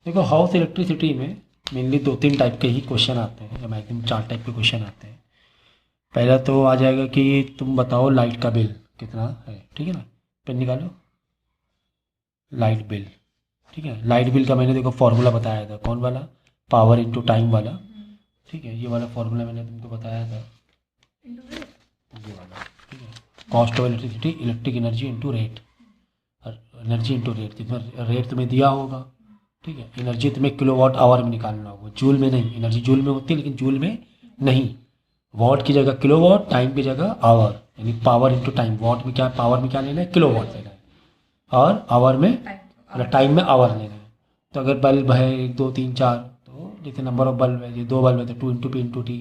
देखो house electricity में mainly 2-3 type के ही क्वेश्चन आते हैं, या मैक्सिमम 4 टाइप के क्वेश्चन आते हैं। पहला तो आ जाएगा कि तुम बताओ लाइट का बिल कितना है, ठीक है ना। पेन निकालो, लाइट बिल, ठीक है। लाइट बिल का मैंने देखो फॉर्मूला बताया था, कौन वाला, पावर इंटू टाइम वाला, ठीक है। ये वाला फॉर्मूला मैंने तुमको बताया था, ये वाला, ठीक है। Cost of electricity, electric energy into rate, energy into rate, जितना रेट तुम्हें दिया होगा, ठीक है। एनर्जी तुम्हें किलोवाट आवर में निकालना होगा, जूल में नहीं। एनर्जी जूल में होती है लेकिन जूल में नहीं। वॉट की जगह किलोवाट, टाइम की जगह आवर, यानी पावर इंटू टाइम। वॉट में क्या, पावर में क्या लेना है, किलोवाट लेना है, और आवर में मतलब टाइम में आवर लेना है। तो अगर बल्ब है 1 2 3 4, तो जैसे नंबर ऑफ बल्ब है, ये 2 बल्ब है तो 2 into P into T,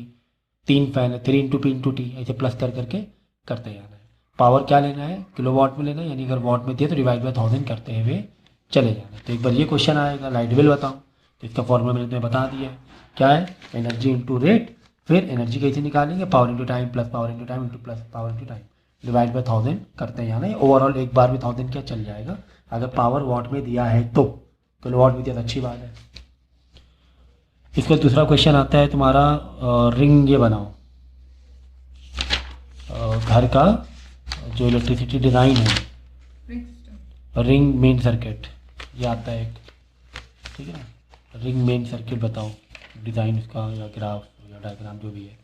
3 fan है 3 इंटू पी इंटू टी, ऐसे प्लस कर करके करते जाना है। पावर क्या लेना है, किलोवाट में लेना है, यानी अगर वॉट में दिए तो डिवाइड बाय 1000 करते हुए चले जाना। तो एक बार ये क्वेश्चन आएगा लाइट बिल बताओ, तो इसका फॉर्मूला मैंने तुम्हें बता दिया है, क्या है, एनर्जी इंटू रेट। फिर एनर्जी कैसे निकालेंगे, power into time plus power into time into plus power into time, divide by 1000 करते हैं जाना। ओवरऑल एक बार भी 1000 क्या चल जाएगा, अगर पावर वॉट में दिया है तो। किलोवाट में दिया तो अच्छी बात है। इसका दूसरा क्वेश्चन आता है तुम्हारा, रिंग ये बनाओ, घर का जो इलेक्ट्रिसिटी डिज़ाइन है, रिंग मेन सर्किट, ये आता है एक, ठीक है ना। रिंग मेन सर्किट बताओ, डिज़ाइन उसका या ग्राफ या डायग्राम जो भी है,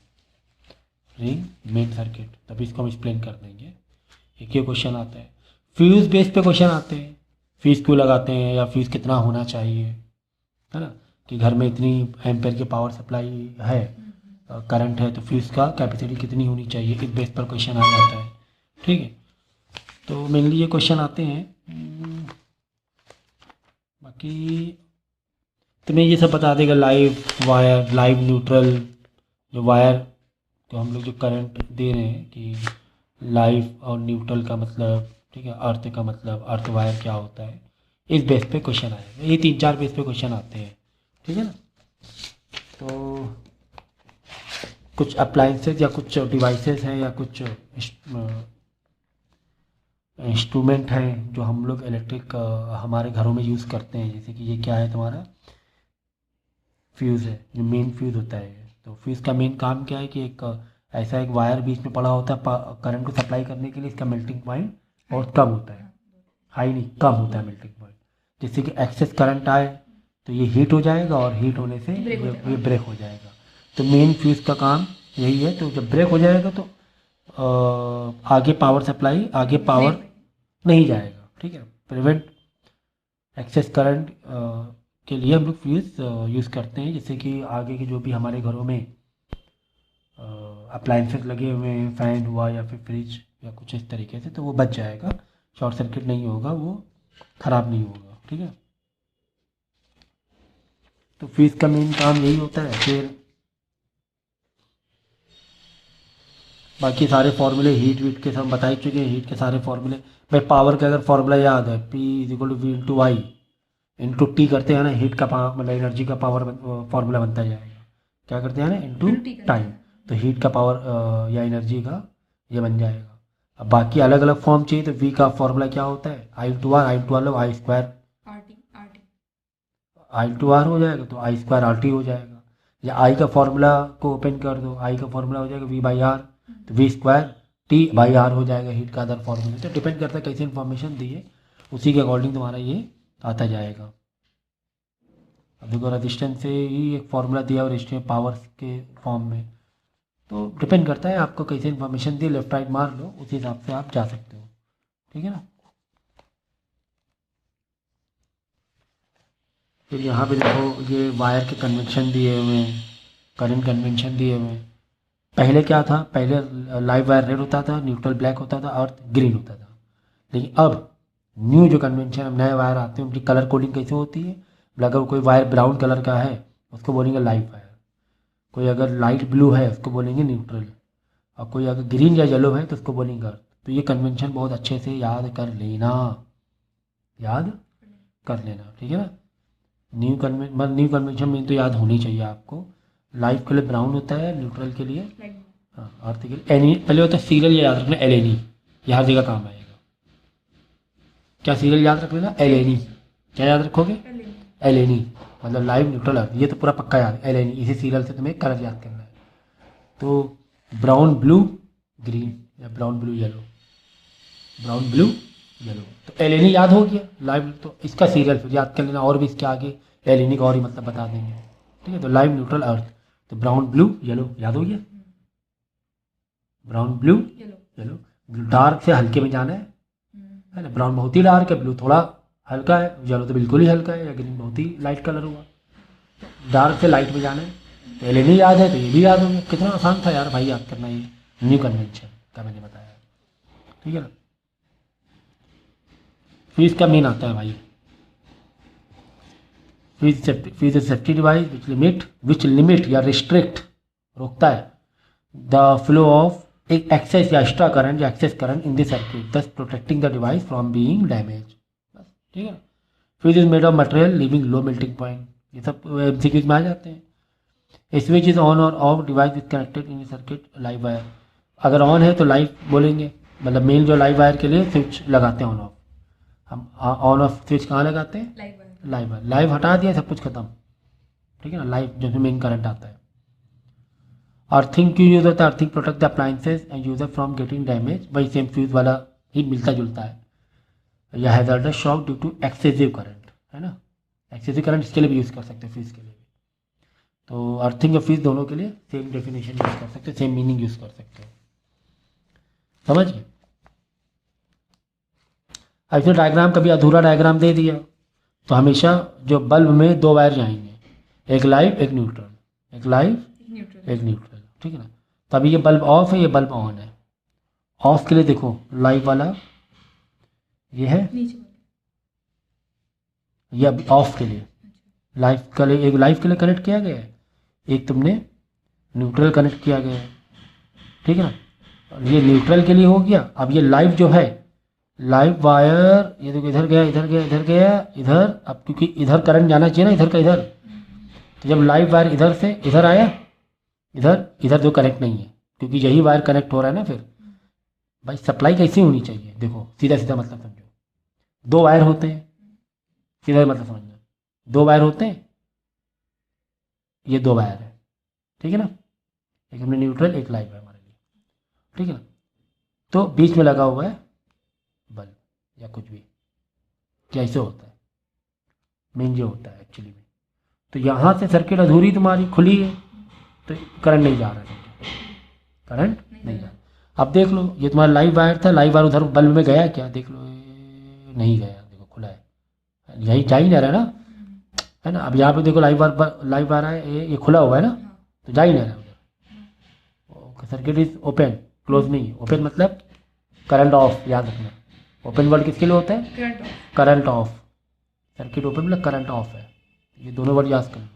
रिंग मेन सर्किट, तभी इसको हम एक्सप्लेन कर देंगे। एक ये क्वेश्चन आता है। फ्यूज़ बेस पे क्वेश्चन आते हैं, फ्यूज़ क्यों लगाते हैं, या फ्यूज़ कितना होना चाहिए, है ना, कि घर में इतनी एम्पेयर की पावर सप्लाई है, करंट है, तो फ्यूज़ का कैपेसिटी कितनी होनी चाहिए, इस बेस पर क्वेश्चन आ जाता है, ठीक है। तो मेनली ये क्वेश्चन आते हैं। बाकी तुम्हें ये सब बता देगा, लाइव वायर, लाइव न्यूट्रल, जो वायर तो हम लोग जो करंट दे रहे हैं, कि लाइव और न्यूट्रल का मतलब, ठीक है, अर्थ का मतलब, अर्थ वायर क्या होता है, इस बेस पे क्वेश्चन आएगा। ये 3-4 बेस पे क्वेश्चन आते हैं, ठीक है ना। तो कुछ अप्लाइंसेस या कुछ डिवाइसेस हैं या कुछ इंस्ट्रूमेंट हैं जो हम लोग इलेक्ट्रिक हमारे घरों में यूज़ करते हैं, जैसे कि ये क्या है तुम्हारा, फ्यूज़ है, जो मेन फ्यूज़ होता है। तो फ्यूज़ का मेन काम क्या है कि एक ऐसा एक वायर बीच में पड़ा होता है करंट को सप्लाई करने के लिए। इसका मेल्टिंग पॉइंट बहुत कम होता है, हाई नहीं, कम होता है मेल्टिंग पॉइंट। जिससे कि एक्सेस करंट आए तो ये हीट हो जाएगा, और हीट होने से ये ब्रेक हो जाएगा। तो मेन फ्यूज़ का काम यही है। तो जब ब्रेक हो जाएगा तो आगे पावर सप्लाई, आगे पावर नहीं जाएगा, ठीक है। प्रिवेंट एक्सेस करंट के लिए हम लोग फ्यूज़ यूज़ करते हैं, जिससे कि आगे के जो भी हमारे घरों में अप्लाइंसेस लगे हुए हैं, फ़ैन हुआ या फिर फ्रिज या कुछ इस तरीके से, तो वो बच जाएगा, शॉर्ट सर्किट नहीं होगा, वो ख़राब नहीं होगा, ठीक है। तो फ्यूज़ का मेन काम यही होता है। फिर बाकी सारे फार्मूले हीट वीट के सब बता ही चुके हैं, हीट के सारे फार्मूले। भाई पावर का अगर फार्मूला याद है, P is equal to V into I into T करते हैं ना, हीट का मतलब एनर्जी का पावर फार्मूला बनता जाएगा। क्या करते हैं ना, इंटू टाइम, तो हीट का पावर या एनर्जी का ये बन जाएगा। अब बाकी अलग अलग फॉर्म चाहिए तो V का फार्मूला क्या होता है, I into R, I into R I square, I into R हो जाएगा तो आई स्क्वायर आर टी हो जाएगा। या आई का फार्मूला को ओपन कर दो, आई का फार्मूला हो जाएगा V बाई आर, तो V square T by R हो जाएगा हीट का अदर फार्मूला। तो डिपेंड करता है कैसी इन्फॉर्मेशन दी है, उसी के अकॉर्डिंग तुम्हारा ये आता जाएगा। अब देखो रजिस्टेंस से ही एक फार्मूला दिया और रेजिस्टेंस पावर के फॉर्म में, तो डिपेंड करता है आपको कैसे इन्फॉर्मेशन दी, लेफ्ट राइट मार लो, उसी हिसाब से आप जा सकते हो, ठीक है ना। फिर यहाँ पे देखो ये वायर के कन्वेंशन दिए हुए हैं, करंट कन्वेंशन दिए हुए हैं। पहले क्या था, पहले लाइव वायर रेड होता था, न्यूट्रल ब्लैक होता था, अर्थ ग्रीन होता था। लेकिन अब न्यू जो कन्वेंशन, अब नए वायर आते हैं, उनकी कलर कोडिंग कैसे होती है। अगर कोई वायर ब्राउन कलर का है उसको बोलेंगे लाइव वायर, कोई अगर लाइट ब्लू है उसको बोलेंगे न्यूट्रल, और कोई अगर ग्रीन या येलो है तो उसको बोलेंगे अर्थ। तो ये कन्वेंशन बहुत अच्छे से याद कर लेना, याद कर लेना, ठीक है ना। न्यू कन्वेंशन में तो याद होनी चाहिए आपको। लाइव के लिए ब्राउन होता है, न्यूट्रल के लिए, हाँ, अर्थ के लिए एनी, पहले होता है सीरियल, याद रखना एल एन ई, ये हर जगह काम आएगा। क्या सीरियल याद रख लेना, एल एन ई, क्या याद रखोगे, LNE मतलब लाइव न्यूट्रल अर्थ, ये तो पूरा पक्का याद है। LNE इसी सीरियल से तुम्हें कलर याद करना है। तो ब्राउन ब्लू ग्रीन या brown blue yellow, brown blue yellow, तो LNE याद हो गया लाइव। तो इसका सीरियल फिर याद कर लेना, और भी इसके आगे LNE का और ही मतलब बता देंगे, ठीक है। तो लाइव न्यूट्रल अर्थ, तो ब्राउन ब्लू येलो याद हो गया, ब्राउन ब्लू येलो। डार्क से हल्के में जाना है ना, ब्राउन बहुत ही डार्क है, ब्लू थोड़ा हल्का है, येलो तो बिल्कुल ही हल्का है, या ग्रीन बहुत ही लाइट कलर हुआ। डार्क से लाइट में जाना है, तो LNE याद है तो ये भी याद हो गया। कितना आसान था यार भाई याद करना, ये न्यू कन्वेंशन का मैंने बताया, ठीक है ना। फिर इसका मेन आता है भाई, fuse safety device which limit या रिस्ट्रिक्ट, रोकता है द फ्लो ऑफ एक एक्सेस या एक्स्ट्रा करंट या excess current in the circuit, thus protecting the device from being damage, बस ठीक है। Fuse is made of material living low melting point, ये सब MCQs में आ जाते हैं। स्विच इज ऑन और off, device is connected in circuit, live wire, अगर ऑन है तो लाइव बोलेंगे, मतलब मेन जो लाइव वायर के लिए स्विच लगाते हैं ऑन ऑफ। हम ऑन ऑफ स्विच कहाँ लगाते हैं, लाइव वायर। लाइव हटा दिया सब कुछ खत्म, ठीक है ना। लाइव जो मेन करंट आता है। अर्थिंग क्यों यूज होता है, earthing protect the appliances and user from getting damage, वही सेम फ्यूज वाला ही मिलता जुलता है। या hazardous shock due to excessive current, है ना, एक्सेसिव करंट इसके लिए भी यूज़ कर सकते हैं, फ्यूज के लिए भी। तो अर्थिंग और फ्यूज दोनों के लिए सेम डेफिनेशन यूज़ कर सकते हो, सेम मीनिंग यूज़ कर सकते हो, समझ गए। अब इसमें डायग्राम कभी अधूरा डायग्राम दे दिया तो हमेशा जो बल्ब में दो वायर जाएंगे, एक लाइव एक न्यूट्रल, एक लाइव एक न्यूट्रल, ठीक है ना। तभी ये बल्ब ऑफ है, ये बल्ब ऑन है। ऑफ के लिए देखो लाइव वाला ये है, ये अभी ऑफ के लिए, लाइव के लिए एक लाइव के लिए कनेक्ट किया गया है, एक तुमने न्यूट्रल कनेक्ट किया गया है, ठीक है ना। ये न्यूट्रल के लिए हो गया। अब ये लाइव जो है, लाइव वायर ये देखो इधर गया इधर गया इधर गया इधर, अब क्योंकि इधर करंट जाना चाहिए ना, इधर का इधर, तो जब लाइव वायर इधर से इधर आया, इधर इधर जो कनेक्ट नहीं है, क्योंकि यही वायर कनेक्ट हो रहा है ना। फिर भाई सप्लाई कैसी होनी चाहिए, देखो सीधा सीधा मतलब समझो, दो वायर होते हैं, सीधा मतलब समझना, दो वायर होते हैं, ये दो वायर है, ठीक है ना, एक हमने न्यूट्रल एक लाइव है हमारे लिए, ठीक है ना। तो बीच में लगा हुआ है बल्ब या कुछ भी, कैसे होता है मेन जो होता है एक्चुअली में। तो यहाँ से सर्किट अधूरी तुम्हारी खुली है, तो करंट नहीं जा रहा है, करंट नहीं जा रहा। अब देख लो ये तुम्हारा लाइव वायर था, लाइव वायर उधर बल्ब में गया क्या, देख लो नहीं गया, देखो खुला है, यही जा ही नहीं रहा है ना, है ना। अब यहाँ पे देखो लाइव वायर है, ये खुला हुआ है ना, तो जा ही नहीं रहा उधर। सर्किट इज ओपन, क्लोज नहीं, ओपन मतलब करंट ऑफ, याद रखना। ओपन वर्ड किसके लिए होता है, करंट ऑफ। सर्किट ओपन मतलब करंट ऑफ है, ये दोनों वर्ड याद कर।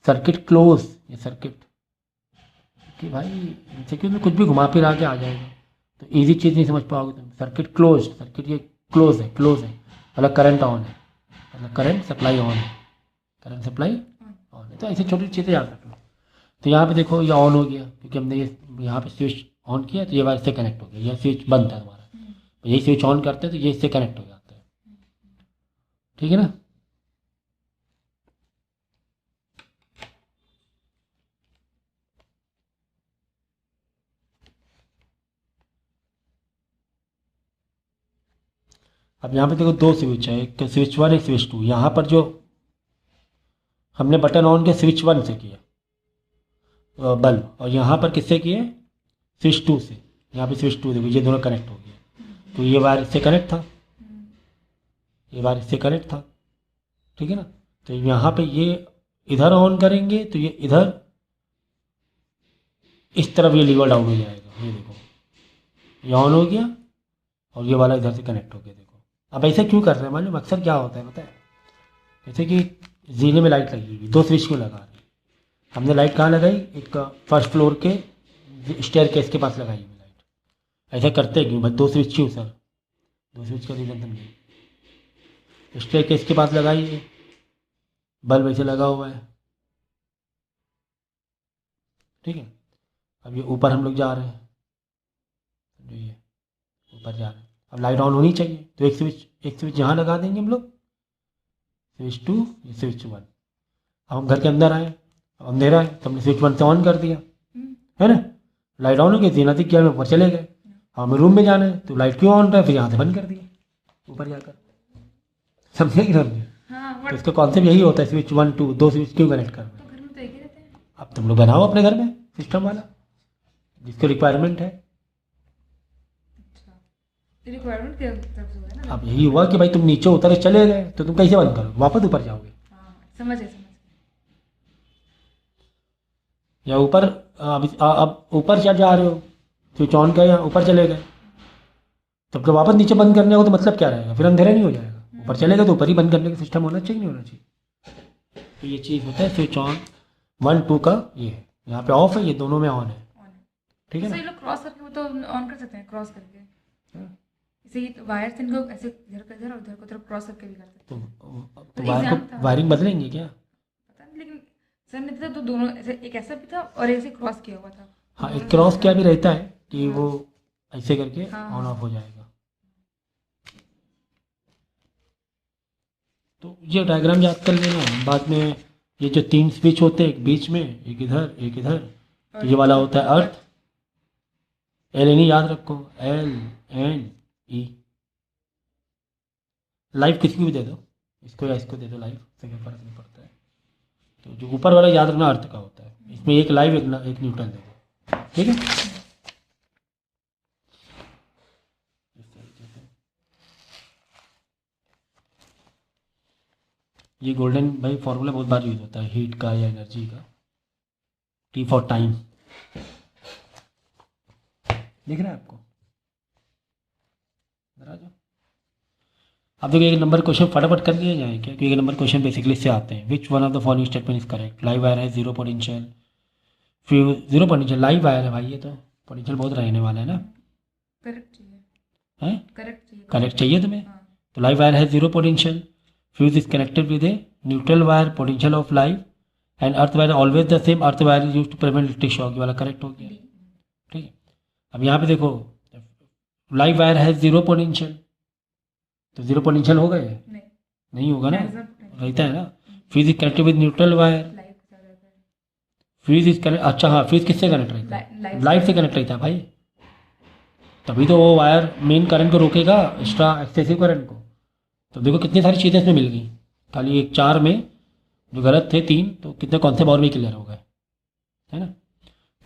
सर्किट क्लोज, ये सर्किट कि भाई सर्किट में कुछ भी घुमा फिर आके आ जाएगा, तो इजी चीज़ नहीं समझ पाओगे तुम। सर्किट क्लोज, सर्किट ये क्लोज है मतलब करंट ऑन है, मतलब करंट सप्लाई ऑन है, करंट सप्लाई ऑन है। तो ऐसी छोटी चीज़ें याद रखो। तो यहाँ पे देखो ये ऑन हो गया, क्योंकि हमने ये यहाँ पे स्विच ऑन किया तो ये वायर से कनेक्ट हो गया, यह स्विच बंद था हमारा, तो यही स्विच ऑन करते हैं तो ये इससे कनेक्ट हो जाता है, ठीक है ना। अब यहाँ पे देखो दो स्विच है, एक स्विच 1 एक स्विच 2। यहाँ पर जो हमने बटन ऑन किया स्विच 1 से किया बल्ब, और यहाँ पर किससे किए, स्विच 2 से। यहाँ पे स्विच 2 देखो ये दोनों कनेक्ट हो गया, तो ये वायर इससे कनेक्ट था, ये वायर इससे कनेक्ट था, ठीक है ना। तो यहाँ पे ये इधर ऑन करेंगे तो ये इधर इस तरफ ये लीवर डाउन हो जाएगा, ये देखो ये ऑन हो गया और ये वाला इधर से कनेक्ट हो गया। देखो अब ऐसे क्यों कर रहे हैं, मालूम अक्सर क्या होता है पता है, जैसे कि जीने में लाइट लगी हुई, दो स्विच क्यों लगा रहे हैं, हमने लाइट कहाँ लगाई, एक फर्स्ट फ्लोर के स्टेयर केस के पास लगाई हुई लाइट। ऐसा करते क्यों भाई, दो स्विच क्यों सर, दो स्विच का रीज़न समझिए। स्टेयर केस के पास लगाई है, बल्ब ऐसे लगा हुआ है, ठीक है। अब ये ऊपर हम लोग जा रहे हैं, ये ऊपर जा रहे हैं, अब लाइट ऑन होनी चाहिए, तो एक स्विच यहाँ लगा देंगे हम लोग, स्विच 2, ये स्विच 1। अब हम घर के अंदर आए, अंधेरा है, तो हमने स्विच 1 से ऑन कर दिया, है ना, लाइट ऑन हो गई, जीना थी क्या, हम ऊपर चले गए, हमें रूम में जाना है तो लाइट क्यों ऑन रहा है, फिर यहाँ से बंद कर दिया ऊपर जाकर, समझे कि समझे। तो इसका कॉन्सेप्ट यही होता है, स्विच 1 2 दो स्विच क्यों कनेक्ट करना है। तो घर में तो एक ही रहते हैं। अब तुम लोग बनाओ अपने घर में सिस्टम वाला जिसको रिक्वायरमेंट है। अच्छा, रिक्वायरमेंट के तरफ से हुआ है ना। अब यही हुआ कि भाई तुम नीचे उतर के चले गए तो तुम कैसे बंद करोगे, वापस ऊपर जाओगे हाँ, समझ गए। या ऊपर, अब ऊपर जा रहे हो, स्विच ऑन किया ऊपर चले गए, तब तो वापस नीचे बंद करने हो तो मतलब क्या रहेगा, फिर अंधेरा नहीं हो जाएगा। ऊपर चले गए तो ऊपर ही बंद करने का सिस्टम होना चाहिए, नहीं होना चाहिए। तो ये चीज़ होता है स्विच ऑन 1 2 का, ये है यहाँ पे ऑफ है, ये दोनों में ऑन है, ठीक है तो ना। ये लोग क्रॉस करके वो तो ऑन कर सकते हैं, क्रॉस करके इसे ही वायर से इनको ऐसे इधर का इधर और उधर को तरफ क्रॉस करके भी कर सकते हैं। तो वायर को वायरिंग बदलेंगे क्या, पता नहीं, लेकिन सर ने था तो दोनों ऐसे, एक ऐसा भी था और ऐसे क्रॉस किया हुआ था। हाँ, एक क्रॉस क्या भी रहता है कि वो ऐसे करके ऑन ऑफ हो जाएगा। तो ये डायग्राम याद कर लेना, बाद में ये जो 3 स्विच होते हैं, एक बीच में, एक इधर एक इधर, तो ये वाला होता है अर्थ, LNE याद रखो, LNE। लाइव किसी को भी दे दो, इसको या इसको दे दो लाइव, से कोई फर्क नहीं पड़ता है। तो जो ऊपर वाला याद रखना अर्थ का होता है, इसमें एक लाइव एक न्यूट्रल दे दो, ठीक है। ये गोल्डन भाई फॉर्मूला बहुत बार यूज होता है हीट का या एनर्जी का, T फॉर टाइम, दिख रहा है आपको, इधर आ जाओ। अब देखिए एक नंबर क्वेश्चन फटाफट कर दिया जाए क्या, क्योंकि एक नंबर क्वेश्चन बेसिकली से आते हैं। Which one of the following statement is correct, live wire है 0 potential, fuse 0 potential, live wire है भाई, ये तो पोटेंशियल बहुत रहने वाला है ना, करेक्ट चाहिए, है करेक्ट चाहिए तुम्हें। तो लाइव वायर है 0 potential, fuse is connected with a neutral wire, potential of live, and earth wire always the same, earth wire is use to prevent electric shock, ये वाला करेक्ट हो गया, ठीक है। अब यहाँ पे देखो लाइव वायर है 0 पोटेंशियल, तो 0 पोटेंशियल हो गए, नहीं होगा ना, रहता है ना। Fuse is connected with neutral wire, fuse is connect, अच्छा हाँ, फ्यूज किससे कनेक्ट रहता है, लाइव से कनेक्ट रहता है भाई, तभी तो वो वायर मेन करंट को रोकेगा, एक्स्ट्रा एक्सेसिव करंट को। तो देखो कितनी सारी चीज़ें इसमें मिल गई, खाली एक 4 में जो गलत थे 3, तो कितने कॉन्सेप्ट और भी क्लियर हो गए, है ना।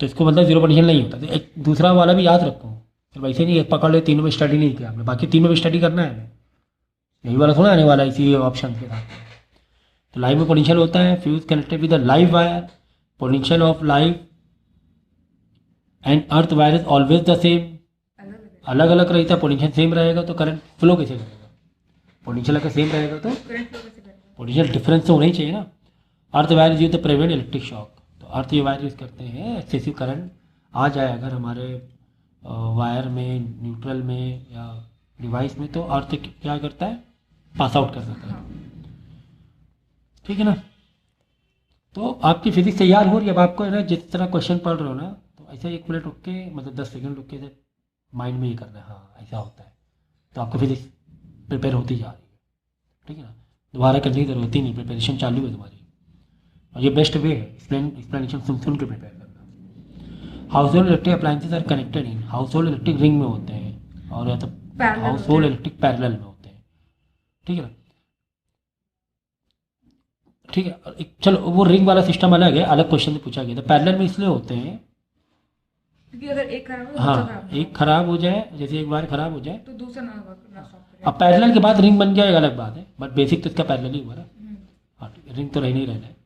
तो इसको मतलब 0 पोटेंशियल नहीं होता। तो एक दूसरा वाला भी याद रखो, फिर वैसे नहीं एक पकड़ ले, तीनों में स्टडी नहीं किया आपने, बाकी 3 में भी स्टडी करना है, यही वाला थोड़ा आने वाला है इसी ऑप्शन के साथ। तो लाइव में पोटेंशियल होता है, fuse connected with the live wire, potential of live and earth wire is always the same, अलग अलग रहता है, पोटेंशियल सेम रहेगा तो करंट फ्लो कैसे करेगा, पोटेंशियल अगर सेम रहेगा तो पोटेंशियल डिफरेंस तो होना ही चाहिए ना। Earth wire use the prevent electric shock, तो अर्थ ये वायर यूज़ करते हैं, एक्सेसिव करंट आ जाए अगर हमारे वायर में, न्यूट्रल में या डिवाइस में, तो अर्थ क्या करता है, पास आउट कर देता है, ठीक है ना। तो आपकी फिजिक्स तैयार हो रही है, अब आपको है ना जिस तरह क्वेश्चन पढ़ रहे हो ना, तो ऐसे 1 मिनट रुक के, मतलब 10 सेकंड रुक के माइंड में ये करना है, हाँ ऐसा होता है, तो आपकी फिजिक्स प्रिपेयर होती जा रही है, ठीक है ना। दोबारा करने की जरूरत ही नहीं, प्रिपरेशन चालू है तुम्हारी, और ये बेस्ट वे है एक्सप्लेनेशन सुन के प्रिपेयर करना। Household electric appliances are connected in, household electric ring में होते हैं, और या तो हाउस होल्ड इलेक्ट्रिक पैरेलल में होते हैं, ठीक है ना, ठीक है। चलो वो रिंग वाला सिस्टम अलग है, अलग क्वेश्चन में पूछा गया था। पैरेलल में इसलिए होते हैं क्योंकि अगर एक खराब हो, हाँ, एक खराब हो जाए, जैसे एक बार खराब हो जाए तो दूसरा ना होगा। अब पैरेलल के बाद रिंग बन गया एक अलग बात है, बट बेसिक तो इसका पैरेलल ही हुआ ना, हाँ, रिंग तो रहना ही रहना है,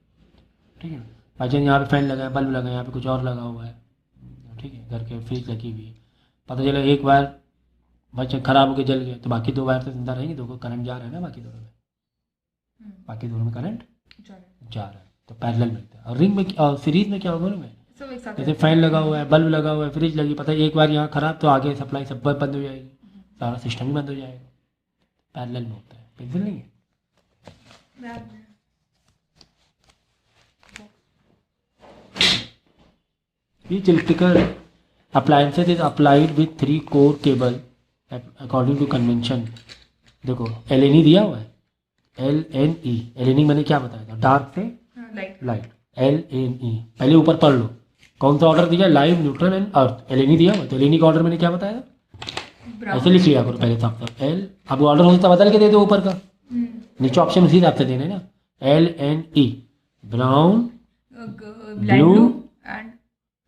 ठीक है। भाई जान यहाँ पे फैन लगा है, बल्ब लगा है, यहाँ पे कुछ और लगा हुआ है, ठीक है, घर के फ्रिज लगी हुई है, पता चला एक वायर भाई खराब होकर जल गए, तो बाकी 2 वायर तो जिंदा रहेंगे, 2 को करंट जा रहा है ना, बाकी दोनों में करंट जा रहा है, तो पैरेलल मिलता है। और रिंग में सीरीज में क्या होगा ना, जैसे फैन लगा हुआ है, बल्ब लगा हुआ है, फ्रिज लगी, पता है एक बार यहाँ खराब तो आगे सप्लाई सब बंद हो जाएगी, सारा सिस्टम ही बंद हो जाएगा, पैरेलल में होता है, पेंसिल नहीं है। Each electrical appliances is applied with 3 core cable according to convention। देखो LNE दिया हुआ है, LNE, LNE मैंने क्या बताया था, डार्क से लाइट। Light, LNE। पहले ऊपर पढ़ लो कौन सा ऑर्डर दिया, live, neutral and earth. LNE दिया हुआ, तो LNE का ऑर्डर मैंने क्या बताया, ऐसे लिख लिया करो पहले साफ साफ। एल, अब ऑर्डर हो सकता बदल के दे दो ऊपर का, नीचे ऑप्शन उसी हिसाब से देने ना। LNE, brown, blue and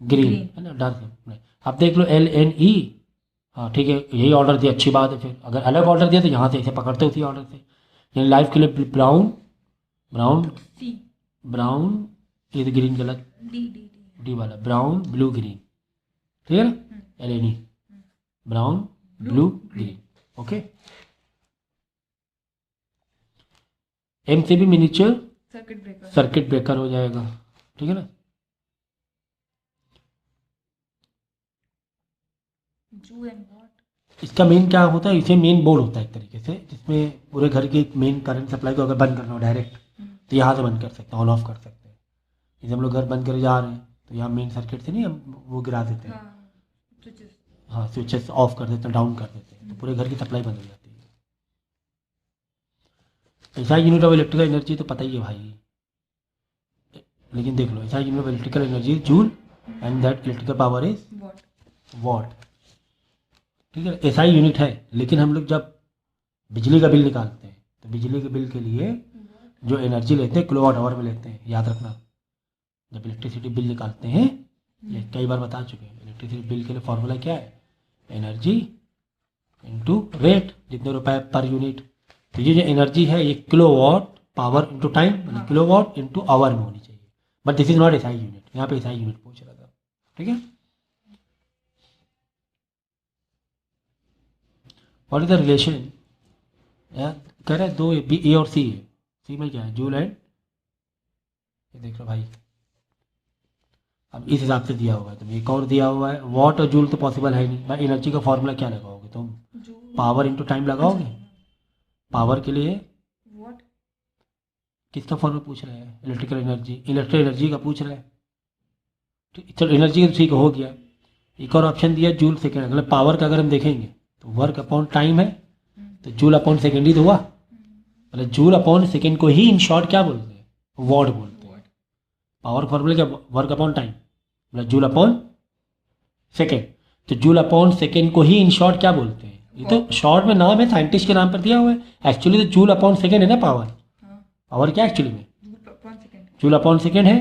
green, है ना, डार्क। अब देख लो LNE, हाँ ठीक है, यही ऑर्डर दिया, अच्छी बात है। फिर अगर अलग ऑर्डर दिया तो यहाँ से ऐसे पकड़ते उसी ऑर्डर से। यानी लाइफ के लिए ब्राउन, ब्राउन, सी, ब्राउन, ये तो ग्रीन गलत, डी डी डी डी वाला, ब्राउन ब्लू ग्रीन, ठीक है ना। LNE, brown blue green, okay. M से भी miniature circuit breaker. Circuit breaker हो जाएगा, ठीक है ना। जू एंड व्हाट, इसका मेन क्या होता है, इसे मेन बोर्ड होता है एक तरीके से, जिसमें पूरे घर की मेन करंट सप्लाई को अगर बंद करना हो डायरेक्ट तो यहाँ से बंद कर सकते हैं, ऑन ऑफ कर सकते हैं। जैसे हम लोग घर बंद करे जा रहे हैं तो यहाँ मेन सर्किट से नहीं हम वो गिरा देते हैं, स्विचेस। हाँ स्विचेस ऑफ कर देते हैं, डाउन कर देते हैं, तो पूरे घर की सप्लाई बंद हो जाती है। ऐसा यूनिट ऑफ इलेक्ट्रिकल एनर्जी तो पता ही है भाई, लेकिन देख लो ऐसा unit of electrical energy joule and that electrical power is what, what, ठीक है। ऐसा ही यूनिट है, लेकिन हम लोग जब बिजली का बिल निकालते हैं तो बिजली के बिल के लिए जो एनर्जी लेते हैं किलोवाट आवर में लेते हैं, याद रखना। जब इलेक्ट्रिसिटी बिल निकालते हैं, ये कई बार बता चुके हैं, इलेक्ट्रिसिटी बिल के लिए फॉर्मूला क्या है, एनर्जी इनटू रेट, जितने रुपए पर यूनिट। तो ये जो एनर्जी है ये किलोवाट पावर इनटू टाइम, मतलब किलोवाट इनटू आवर में होनी चाहिए। But this is not SI unit, यहाँ पे एसआई यूनिट पूछ रहा था, ठीक है। व्हाट इज द रिलेशन, यार कह रहे हैं दो ए और सी है, सी में क्या है, जूल एंड, ये देख लो भाई, अब इस हिसाब से दिया हुआ है, तो एक और दिया हुआ है, वॉट और जूल तो पॉसिबल है नहीं भाई। एनर्जी का फॉर्मूला क्या लगाओगे तुम, पावर इनटू टाइम लगाओगे। पावर के लिए व्हाट, किसका फॉर्मूला पूछ रहे हैं, इलेक्ट्रिकल एनर्जी का पूछ रहे हैं। चलो एनर्जी का ठीक हो गया, एक और ऑप्शन दिया जूल सेकेंड, मतलब पावर का अगर हम देखेंगे तो वर्क अपॉन टाइम है, तो जूल अपॉन सेकेंड ही तो हुआ, मतलब जूल अपॉन सेकेंड को ही इन शॉर्ट क्या बोलते हैं, वॉट बोलते हैं। पावर फॉर्मूला क्या, वर्क अपॉन टाइम, मतलब जूल अपॉन सेकेंड, तो जूल अपॉन सेकेंड को ही इन शॉर्ट क्या बोलते हैं। ये तो शॉर्ट में नाम है, साइंटिस्ट के नाम पर दिया हुआ है, एक्चुअली तो जूल अपॉन सेकेंड है ना पावर। पावर क्या एक्चुअली में, जूल अपॉन सेकेंड है,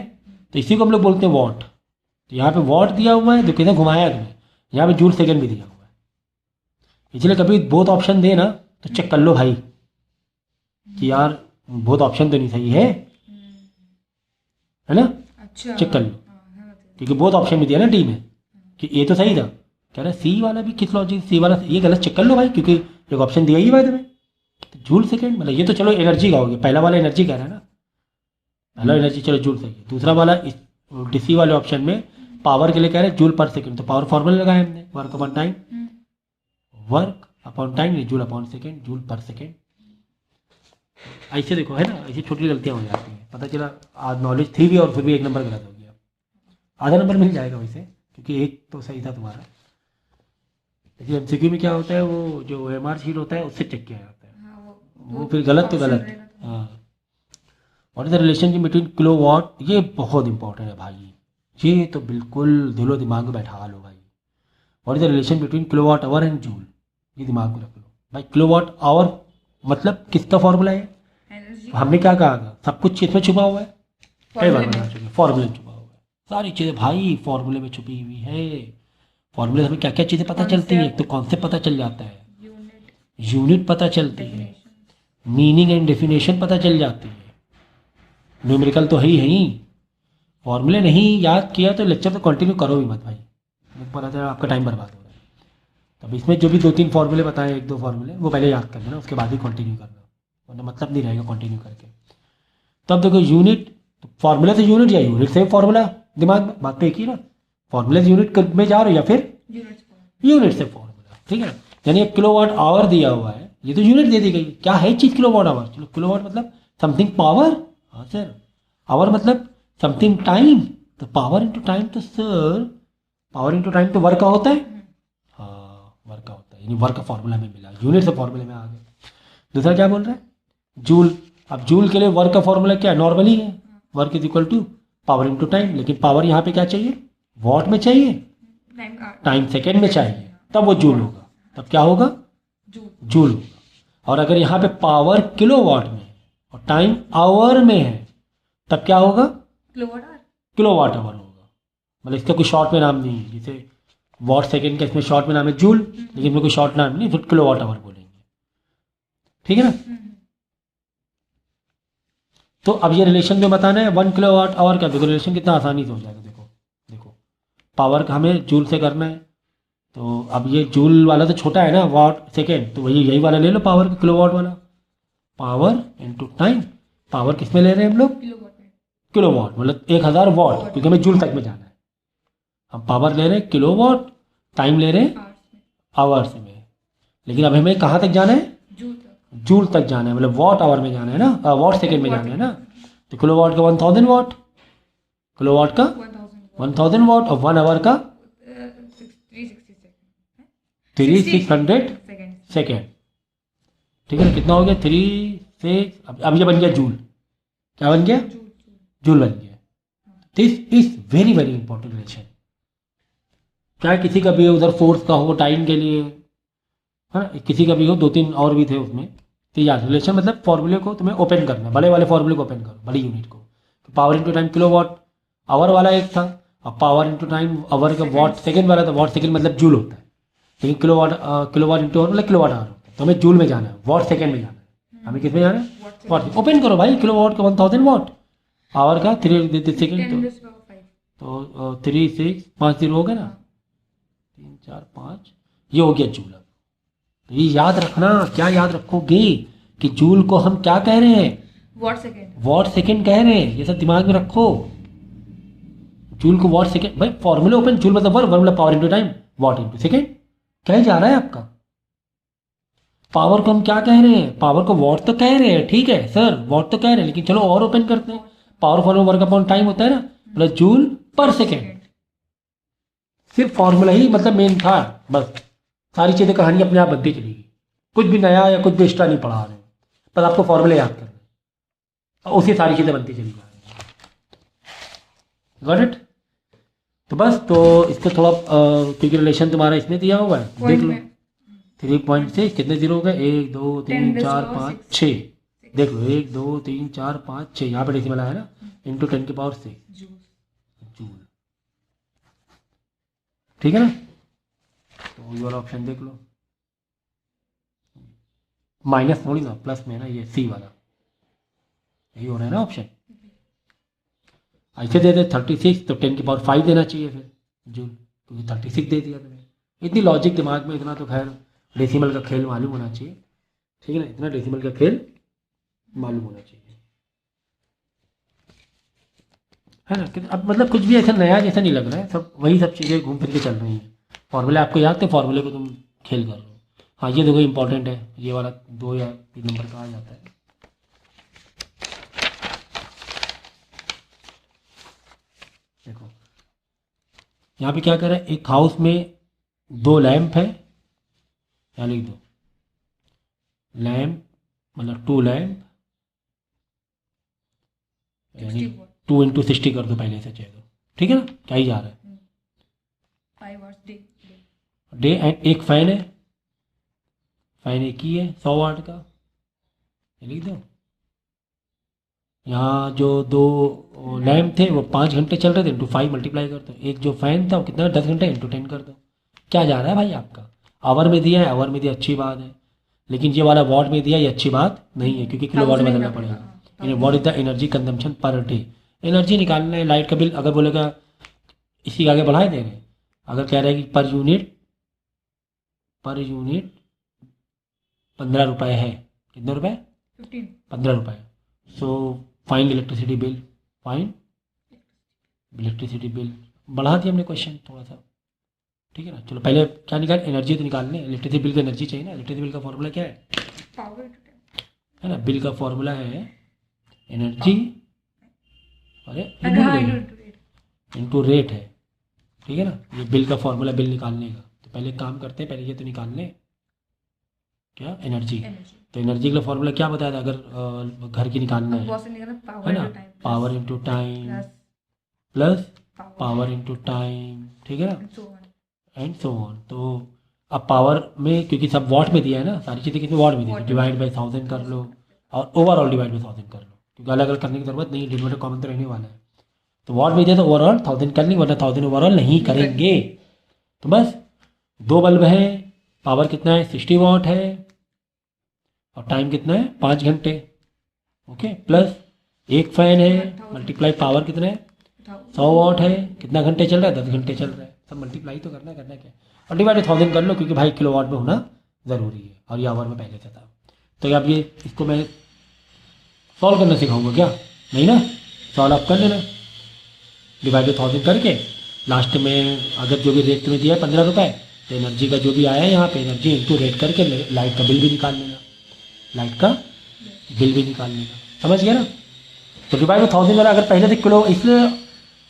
तो इसी को हम लोग बोलते हैं वॉट। तो यहाँ पे वॉट दिया हुआ है, तो कितने घुमाया तुम्हें, यहाँ पे जूल सेकेंड भी दिया हुआ है। इसलिए कभी बोथ ऑप्शन दे ना तो चेक कर लो भाई कि यार बोथ ऑप्शन तो नहीं सही है ना, अच्छा चेक कर लो, क्योंकि बोथ ऑप्शन भी दिया ना डी में कि ये तो सही था, कह रहा है सी वाला भी किस लॉजिक, सी वाला ये गलत, चेक कर लो भाई, क्योंकि एक ऑप्शन दिया ही बाद में। तो जूल सेकेंड मतलब ये तो चलो एनर्जी का हो गया, पहला वाला एनर्जी कह रहा है ना, पहला एनर्जी चलो जूल सही है, दूसरा वाला डीसी वाले ऑप्शन में पावर के लिए कह रहे हैं जूल पर सेकेंड, तो पावर फॉर्मूला लगाया हमने, work upon time, work upon time joule upon second, joule पर सेकेंड। ऐसे देखो है ना, ऐसी छोटी गलतियां हो जाती हैं, पता चला आज नॉलेज थी भी और फिर भी एक नंबर गलत हो गया, आधा नंबर मिल जाएगा वैसे, क्योंकि एक तो सही था तुम्हारा। लेकिन एमसीक्यू में क्या होता है, वो जो एमआर शीट होता है उससे चेक किया जाता है, वो फिर गलत तो गलत। हाँ, what is the relationship between kilowatt, ये बहुत इंपॉर्टेंट है भाई, ये तो बिल्कुल दिलो दिमाग में बैठा लो भाई। What is the relation between kilowatt hour and joule, ये दिमाग में रख लो भाई। किलोवाट आवर मतलब किसका फॉर्मूला है, हमने क्या कहा था, सब कुछ इसमें छुपा हुआ है, कई बार बता चुके, फॉर्मूले में छुपा हुआ है, सारी चीज़ें भाई फॉर्मूले में छुपी हुई है। फॉर्मूले से हमें क्या क्या चीज़ें पता चलती हैं, एक तो कॉन्सेप्ट पता चल जाता है, यूनिट पता चलती है, मीनिंग एंड डेफिनेशन पता चल जाती है, न्यूमेरिकल तो है ही। फॉर्मूले नहीं याद किया तो लेक्चर तो कंटिन्यू करो भी मत भाई, मुझे पता चला आपका टाइम बर्बाद हो रहा है। तब इसमें जो भी 2-3 फॉर्मूले बताए, 1-2 फॉर्मूले वो पहले याद कर लेना, उसके बाद ही कंटिन्यू करना, वरना मतलब नहीं रहेगा कंटिन्यू करके। तब देखो यूनिट, तो फॉर्मूला से यूनिट या यूनिट से फॉर्मूला, दिमाग में बात तो एक ही ना, फॉर्मूला से यूनिट में जा रहे हो या फिर यूनिट से फॉर्मूला, ठीक है ना। यानी एक किलोवाट आवर दिया हुआ है, ये तो यूनिट दे दी गई, क्या है चीज़ किलोवाट आवर, चलो किलोवाट मतलब समथिंग पावर, हाँ सर, आवर मतलब समथिंग टाइम, तो पावर इंटू टाइम, तो सर पावर इंटू टाइम तो वर्क का होता है, हाँ वर्क का होता है, यानी वर्क का फॉर्मूला में मिला, यूनिट से फॉर्मूले में आ गए। दूसरा क्या बोल रहा है, जूल अब जूल के लिए वर्क का फॉर्मूला क्या है, नॉर्मली है, work is equal to power into time, लेकिन पावर यहाँ पे क्या चाहिए, वॉट में चाहिए, टाइम सेकेंड में चाहिए, तब वो जूल होगा, तब क्या होगा, जूल होगा। और अगर यहाँ पे पावर किलोवाट में और टाइम आवर में है, तब क्या होगा, किलोवाट आवर होगा। मतलब इसका कोई शॉर्ट में नाम नहीं है, जैसे वॉट सेकेंड का इसमें शॉर्ट में नाम है जूल, लेकिन इसमें कोई शॉर्ट नाम नहीं, फिर किलोवाट आवर बोलेंगे, ठीक है ना। तो अब ये रिलेशन जो बताना है 1 किलोवाट आवर का, देखो रिलेशन कितना आसानी से हो जाएगा। देखो देखो पावर का हमें जूल से करना है, तो अब ये जूल वाला तो छोटा है ना, वाट सेकेंड, तो वही यही वाला ले लो, पावर का किलोवाट वाला, पावर इनटू टाइम। पावर किस में ले रहे हैं हम लोग, किलोवाट, मतलब 1000 वाट, क्योंकि हमें जूल तक में जाना है। हम पावर ले रहे हैं किलोवाट, टाइम ले रहे हैं आवर्स में, लेकिन अब हमें कहाँ तक जाना है, जूल तक जाना है, मतलब वॉट आवर में जाना है ना, वॉट सेकेंड में जाना है ना। तो किलोवाट का 1000 वाट, किलोवाट का 1000 वाट, और 1 आवर का 3600 सेकेंड, ठीक है ना। कितना हो गया, 3 से, अब ये बन गया जूल, क्या बन गया, जूल बन गया। This is very very important relation, चाहे किसी का भी हो, उधर फोर्स का हो टाइम के लिए, हाँ किसी का भी हो, 2-3 और भी थे उसमें, तो याद रिलेशन मतलब फॉर्मूले को तुम्हें ओपन करना है, बड़े वाले फॉर्मूले को ओपन करो, बड़ी यूनिट को। Power into time kilowatt hour वाला एक था, अब पावर इंटू टाइम आवर का वॉट सेकेंड वाला था, वॉट सेकेंड मतलब जूल होता है, लेकिन किलोवाट इंटू आवर मतलब किलोवाट आवर होता है, तो हमें जूल में जाना है, वॉट सेकेंड में जाना है, हमें किस में जाना है, वॉट। ओपन करो भाई, किलोवाट का 1000 वॉट, आवर का 3 सेकेंड, तो 3 6 5 0 हो गया ना, 3 4 5, ये हो गया जूल। तो ये याद रखना, क्या याद रखोगे कि जूल को हम क्या कह रहे हैं, वॉट सेकेंड कह रहे हैं, ये सब दिमाग में रखो। जूल को वॉट सेकेंड, भाई फॉर्मूला ओपन, जूल मतलब वर्क, मतलब power into time, what into second, कह जा रहा है आपका। पावर को हम क्या कह रहे हैं, पावर को वॉट तो कह रहे हैं, ठीक है सर वॉट तो कह रहे हैं, लेकिन चलो और ओपन करते हैं, power formula work upon time होता है ना, मतलब जूल पर सेकेंड। सिर्फ फॉर्मूला ही मतलब मेन था, बस सारी चीज़ें कहानी अपने आप बनती चलेगी, कुछ भी नया या कुछ भी एक्स्ट्रा नहीं पढ़ा रहे, बस आपको फॉर्मूले याद करना और उसी सारी चीज़ें बनती चली जा रही हैं। Got it. तो बस, तो इसको थोड़ा क्योंकि रिलेशन तुम्हारा इसमें दिया हुआ है, देख लो 3.6 कितने जीरो हो गए, 1 2 3 4 5 6, देख लो 1 2 3 4 5 6, यहाँ पे डेसिमल आया ना, इंटू 10 की पावर 6 जूल, ठीक है ना। तो ये वाला ऑप्शन देख लो, माइनस थोड़ी ना, प्लस में ना, ये सी वाला यही हो रहा है ना ऑप्शन। ऐसे दे दे 36, तो 10 की पावर 5 देना चाहिए फिर जूल, क्योंकि 36 दे दिया तुम्हें। इतनी लॉजिक दिमाग में, इतना तो खैर डेसिमल का खेल मालूम होना चाहिए, ठीक है ना, इतना डेसिमल का खेल मालूम होना चाहिए, है ना। अब मतलब कुछ भी ऐसा नया जैसा नहीं लग रहा है, सब वही सब चीज़ें घूम फिर के चल रही हैं। फॉर्मूले आपको याद थे, फॉर्मूले को तुम खेल कर रहे हो। हाँ ये देखो इंपॉर्टेंट है, ये वाला 2 या 3 नंबर का आ जाता है। देखो यहाँ पे क्या कर रहा है, एक हाउस में 2 लैंप है, यहाँ लिख दो लैंप मतलब 2 लैंप, यानी 2 इंटू 60 कर दो पहले से, चाहिए तो ठीक है ना, क्या ही जा रहा है 5 आवर्स डे। एंड एक फैन है, फैन एक ही है 100 वाट का, ये लिख दो। यहाँ जो 2 लैंप थे वो 5 घंटे चल रहे थे, इंटू 5 मल्टीप्लाई कर दो। एक जो फैन था वो कितना 10 घंटे, इंटू 10 कर दो। क्या जा रहा है भाई आपका, आवर में दिया है, आवर में दिया अच्छी बात है, लेकिन ये वाला वॉट में दिया ये अच्छी बात नहीं है, क्योंकि किलो वॉट बदलना पड़ेगा। What is the energy consumption per day, energy निकालना है। लाइट का बिल अगर बोलेगा, इसी के आगे बढ़ाए दे रहे हैं, अगर कह रहे हैं कि पर यूनिट 15 रुपये है, कितने रुपए, 15 रुपये। So find electricity bill, find electricity bill, बढ़ा दिया हमने क्वेश्चन थोड़ा सा, ठीक है ना। चलो पहले क्या निकाल, एनर्जी तो निकालने, इलेक्ट्रिसिटी बिल का एनर्जी चाहिए ना। इलेक्ट्रिसिटी बिल का फॉर्मूला क्या है, है ना, बिल का फॉर्मूला है एनर्जी अरे इंटू रेट है, ठीक है ना। ये बिल का फॉर्मूला बिल निकालने का, तो पहले काम करते हैं, पहले ये तो निकालने क्या, एनर्जी तो एनर्जी का फॉर्मूला क्या बताया था, अगर घर की निकालना है बहुत से निकला है पावर ना, into time power into time plus plus power power into time, ठीक है ना, so on. And so on. तो अब पावर में क्योंकि सब वॉट में दिया है ना, सारी चीज़ें कितने वॉट में दी है, Watt में। डिवाइड बाई 1000 कर लो और ओवरऑल डिवाइड बाई 1000 कर लो, क्योंकि अलग अलग करने की जरूरत नहीं है, डिनोमिनेटर कॉमन तो रहने वाला है। तो वॉट में दिया तो ओवरऑल 1000 कर लेंगे, वरना 1000 ओवरऑल नहीं करेंगे। तो बस 2 बल्ब है, पावर कितना है 60 वॉट है और टाइम कितना है 5 घंटे, ओके, प्लस एक फैन है, मल्टीप्लाई पावर कितना है 100 वॉट है, कितना घंटे चल रहा है 10 घंटे चल रहा है, सब मल्टीप्लाई तो करना क्या और डिवाइड 1000 कर लो, क्योंकि भाई किलो वाट में होना ज़रूरी है और ये आवर में पहले से था। तो अब ये इसको मैं सॉल्व करना सिखाऊंगा क्या, नहीं ना, सॉल्व आप कर लेना, डिवाइड 1000 करके लास्ट में अगर जो भी रेट तुम्हें दिया है 15 रुपये, तो एनर्जी का जो भी आया है यहाँ पे एनर्जी इंटू रेट करके लाइट का बिल भी निकाल लेना, लाइट का बिल भी निकाल लेना, समझ गया ना। तो डिवाइड 1000 वाला अगर पहले से किलो, इसलिए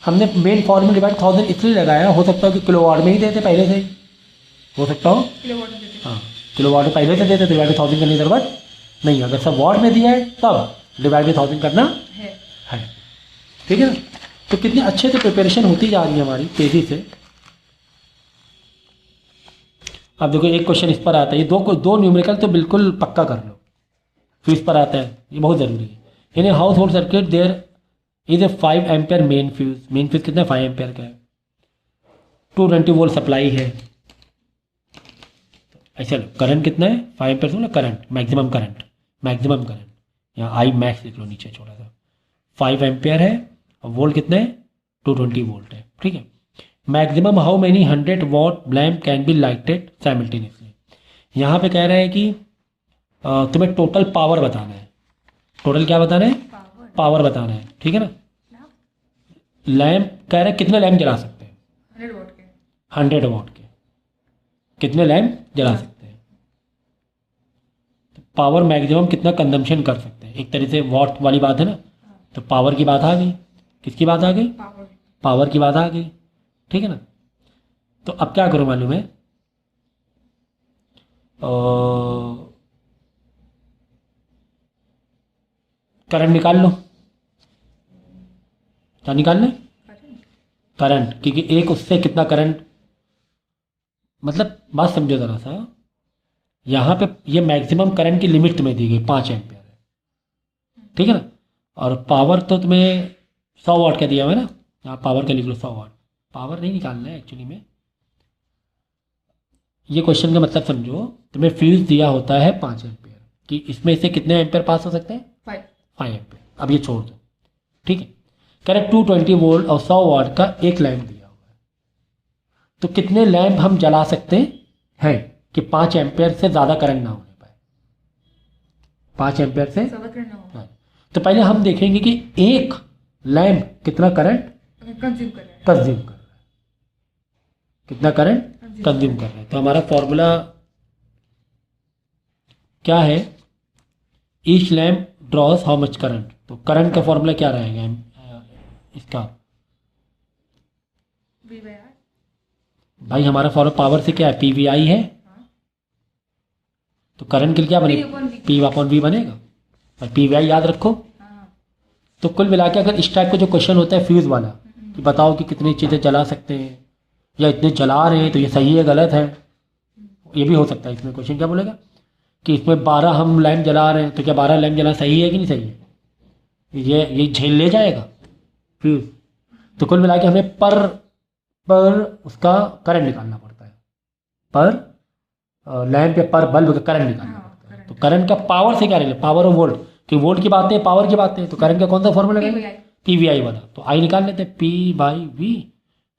हमने मेन फॉर्मूला डिवाइड 1000 इसलिए लगाया, हो सकता है कि किलो वाट में ही देते पहले से ही, हो सकता हो किलोवाट में देते। हाँ किलो वाट में पहले से देते, डिवाइड 1000 करने की जरूरत नहीं, अगर सब वाट में दिया है तब डिवाइड 1000 करना है। है, ठीक है ना। तो कितनी अच्छे से प्रिपरेशन होती जा रही है हमारी तेज़ी से। अब देखो एक क्वेश्चन इस पर आता है, ये दो न्यूमेरिकल तो बिल्कुल पक्का कर लो, फिर इस पर आता है, ये बहुत ज़रूरी है। In a household circuit there is a 5 ampere main fuse कितना है 5 एम्पेयर का है, 220 वोल्ट सप्लाई है, ऐसा करंट कितना है 5 एम्पेयर से ना, करंट मैक्सिमम करंट यहाँ आई मैक्स लिख लो नीचे छोटा सा, 5 एम्पेयर है और वोल्ट कितना है 220 वोल्ट है, ठीक है। Maximum how many 100 what lamp can be lighted simultaneously, यहाँ पे कह रहा है कि तुम्हें टोटल पावर बताना है, टोटल क्या बताना है पावर बताना है, ठीक है ना। लैम्प कह रहा है कितने लैम्प जला सकते हैं 100 वॉट के, 100 वॉट के कितने लैम्प जला सकते हैं, तो पावर मैक्सिमम कितना कंजम्पशन कर सकते हैं, एक तरह से वॉट वाली बात है ना, तो पावर की बात आ गई, किसकी बात आ गई पावर की बात आ गई, ठीक है ना। तो अब क्या करो मालूम है, करंट निकाल लो, क्या निकालना है करंट, क्योंकि एक उससे कितना करंट, मतलब बात समझो ज़रा सा, यहाँ पे ये मैक्सिमम करंट की लिमिट तुम्हें दी गई 5 एम्पियर है, ठीक है ना, और पावर तो तुम्हें 100 वाट का दिया हुआ है ना, यहाँ पावर का लिख लो 100 वाट, पावर नहीं निकालना है एक्चुअली में, ये क्वेश्चन का मतलब समझो, तुम्हें फ्यूज दिया होता है 5 एम्पियर कि इसमें से कितने एम्पियर पास हो सकते हैं 5 एम्पियर, अब ये छोड़ दो, ठीक है। करेक्ट 220 वोल्ट और 100 वाट का एक लैम्प दिया हुआ है, तो कितने लैम्प हम जला सकते हैं कि 5 एम्पियर से ज़्यादा करंट ना होने पाए, 5 एम्पियर से हाँ। तो पहले हम देखेंगे कि एक लैम्प कितना करंट कंज्यूम कर रहा है, कितना करंट कंज्यूम कर रहा है। तो हमारा फॉर्मूला क्या है, each lamp draws how much current, तो करंट का फॉर्मूला क्या रहेगा इसका भाई, हमारा फॉर्मूला पावर से क्या है PVI है, तो करंट के लिए क्या बनेगा P/V बनेगा, भाई PVI याद रखो। तो कुल मिला के अगर इस टाइप का जो क्वेश्चन होता है फ्यूज वाला कि बताओ कि कितनी चीज़ें जला सकते हैं या इतने जला रहे हैं तो ये सही है गलत है, ये भी हो सकता है। इसमें क्वेश्चन क्या बोलेगा कि इसमें 12 हम लैम्प जला रहे हैं, तो क्या 12 लैम्प जलाना सही है कि नहीं सही है, ये झेल ले जाएगा फ्यूज। तो कुल मिला के हमें पर उसका करंट निकालना पड़ता है, पर लैम्प या पर बल्ब का करंट निकालना पड़ता है। तो करंट का पावर से क्या रहेगा, पावर और वोल्ट, कि वोल्ट की बातें पावर की बातें, तो करंट का कौन सा फॉर्मूला लगेगा PVI वाला, तो आई निकाल लेते हैं P/V,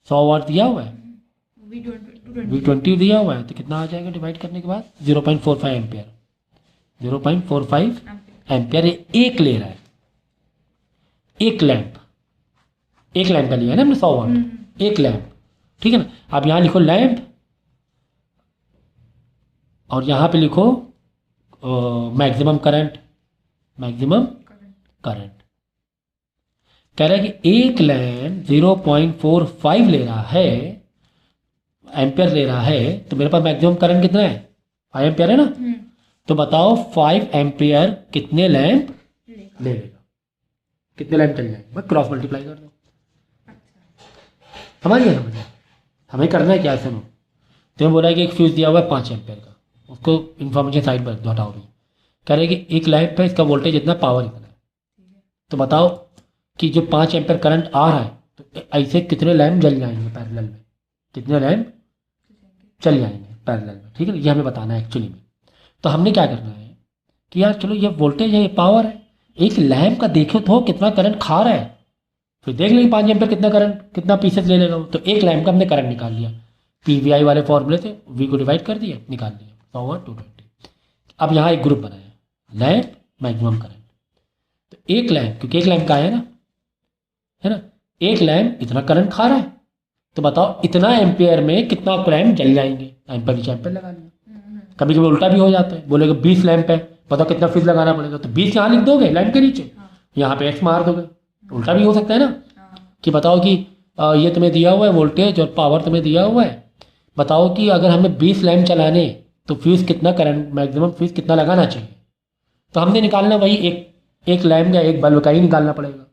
100 वाट दिया हुआ है, V20 दिया हुआ है, तो कितना आ जाएगा डिवाइड करने के बाद 0.45 एम्पियर, 0.45 एम्पियर एक ले रहा है, एक लैम्प का लिया है ना हमने 100 वाट एक लैम्प, ठीक है ना। अब यहाँ लिखो लैम्प और यहाँ पे लिखो मैक्सिमम करंट, कह रहा है कि एक लैम्प 0.45 ले रहा है एम्पियर ले रहा है, तो मेरे पास मैक्सिमम करंट कितना है 5 एम्पियर है ना, तो बताओ 5 एम्पियर कितने लैंप लेगा। ले लेगा, कितने लैंप चल जाएंगे, बस क्रॉस मल्टीप्लाई कर दो। समझ गए? समझ गए? हमें करना है क्या है, सुनो। तुम्हें बोला है कि एक फ्यूज दिया हुआ है 5 एम्पियर का, उसको इन्फॉर्मेशन साइड पर रख दो, हटाओ भी। कह रहे हैं कि एक लैंप है, इसका वोल्टेज इतना, पावर इतना है। तो बताओ कि जो 5 एम्पियर करंट आ रहा है, तो ऐसे कितने लैंप जल जाएंगे पैरेलल में, कितने लैंप चल जाएंगे पैरेलल में, ठीक है ना? ये हमें बताना है एक्चुअली में। तो हमने क्या करना है कि यार चलो, ये वोल्टेज है, ये पावर है, एक लैंप का देखो तो कितना करंट खा रहा है, फिर देख लेंगे 5 एम्पियर कितना करंट, कितना पीसेस ले लेगा वो। तो एक लैंप का हमने करंट निकाल लिया, पीवीआई वाले फॉर्मूले से वी को डिवाइड कर दिया, निकाल लिया, पावर 220। अब यहाँ एक ग्रुप बनाया, लैंप मैक्सिमम करंट। तो एक लैंप, क्योंकि एक लैंप का है ना, एक लैंप इतना करंट खा रहा है, तो बताओ इतना एम्पियर में कितना लैंप जल जाएंगे, एम्पियर नीचे एम्पियर लगा लिया। कभी कभी उल्टा भी हो जाता है, बोलेगा 20 लैंप है, बताओ कितना फ्यूज लगाना पड़ेगा, तो 20 यहाँ लिख दोगे लैंप के नीचे, यहाँ पे एक्स मार दोगे। उल्टा भी हो सकता है ना, कि बताओ कि ये तुम्हें दिया हुआ है वोल्टेज और पावर तुम्हें दिया हुआ है, बताओ कि अगर हमें 20 लैंप चलाने तो फ्यूज कितना करंट, मैक्सिमम फ्यूज कितना लगाना चाहिए। तो हमने निकालना वही एक लैंप या एक बल्ब का ही निकालना पड़ेगा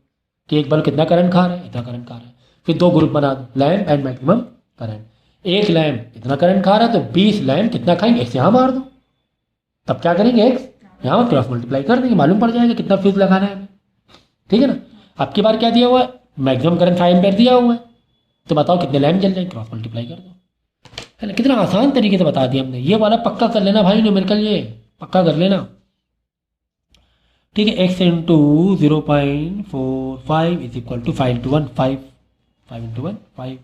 कि एक बल्ब कितना करंट खा रहा है, इतना करंट खा रहा है। फिर दो ग्रुप बना दो, लैंप एंड मैक्सिमम करंट। एक लैंप इतना करंट खा रहा है, तो 20 लैंप कितना खाएंगे, एक्स यहाँ मार दो। तब क्या करेंगे, एक्स यहाँ क्रॉस मल्टीप्लाई कर देंगे, मालूम पड़ जाएगा कितना फ्यूज लगाना है हमें, ठीक है ना? अब की बार क्या दिया हुआ है, मैक्सिमम करंट 5 एम्पियर दिया हुआ है, तो बताओ कितने लैंप जल जाएंगे, क्रॉस मल्टीप्लाई कर दो, है ना? कितना आसान तरीके से बता दिया हमने। ये वाला पक्का कर लेना भाई, न्यूमेरिकल ये पक्का कर लेना, ठीक है? X into 0.45 is equal to 5 into 1 5, 5 into 1 5,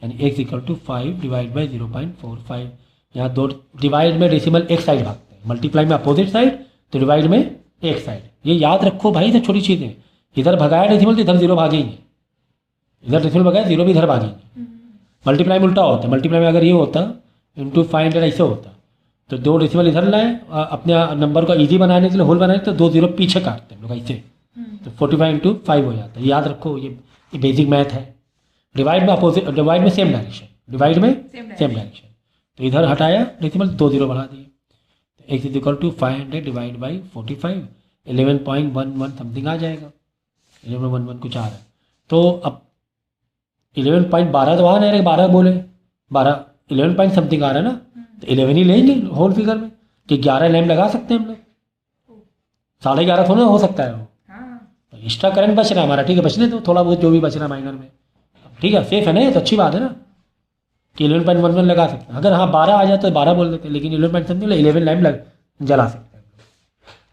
यानी X equal to 5 divide by 0.45। यहाँ दो डिवाइड में डेसिमल एक साइड भागते हैं, मल्टीप्लाई में अपोजिट साइड, तो डिवाइड में एक साइड। ये याद रखो भाई, तो छोटी चीज़ें, इधर भगाया डेसिमल तो इधर जीरो भागेंगे, इधर डेसिमल भगाया जीरो भी इधर भागेंगे। मल्टीप्लाई में उल्टा होता है, मल्टीप्लाई में अगर ये होता इंटू 500 ऐसे होता, तो दो डेसिमल इधर लाए, अपने नंबर को इजी बनाने के लिए, होल बनाने के लिए, तो 2 जीरो पीछे काटते हैं लोग ऐसे, तो 45 इंटू 5 हो जाता है। याद रखो, ये बेसिक मैथ है। डिवाइड में अपोजिट, डिवाइड में सेम डायरेक्शन, डिवाइड में सेम डायरेक्शन, तो इधर हटाया डेसिमल, 2 जीरो बढ़ा दिए, तो X is equal to 500 divide by 45, 11.11 something आ जाएगा, 11.11 कुछ आ रहा है। तो अब 11.12 तो आ रहा है, 12 बोले, 12 11 पॉइंट समथिंग आ रहा है ना, तो 11 ही लेंगे होल फिगर में, कि 11 लैंप लगा सकते हैं हम लोग, 11.5 थोड़ा हो सकता है वो, तो एक्स्ट्रा करंट बच रहा है हमारा, ठीक है? बचने तो थोड़ा बहुत जो भी बच रहा है माइनर में, ठीक है, सेफ है ना, ये तो अच्छी बात है ना कि 11.11 लगा सकते हैं। अगर हाँ 12 आ जाए तो 12 बोल देते हैं, लेकिन 11 समथिंग 11 लैंप जला सकते हैं।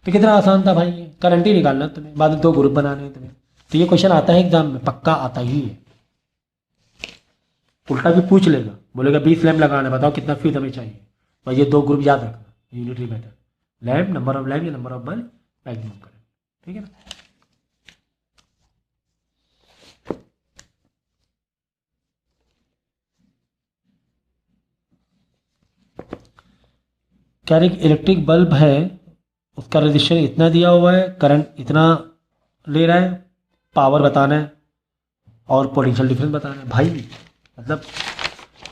तो कितना आसान था भाई, ये करंट ही निकालना तुम्हें, बाद में 2 ग्रुप बनाने हैं तुम्हें। तो ये क्वेश्चन आता है एग्जाम में, पक्का आता ही है। उल्टा भी पूछ लेगा, बोलेगा 20 लैंप लगाना है, बताओ कितना फ्यूज हमें चाहिए, भाई ये 2 ग्रुप याद रखना, unitary method, lamp, number of lamp या number of bulb, maximum current, ठीक है ना? क्या एक इलेक्ट्रिक बल्ब है, उसका रजिस्टर इतना दिया हुआ है, करंट इतना ले रहा है, पावर बताना है और पोटेंशियल डिफरेंस बताना है। भाई मतलब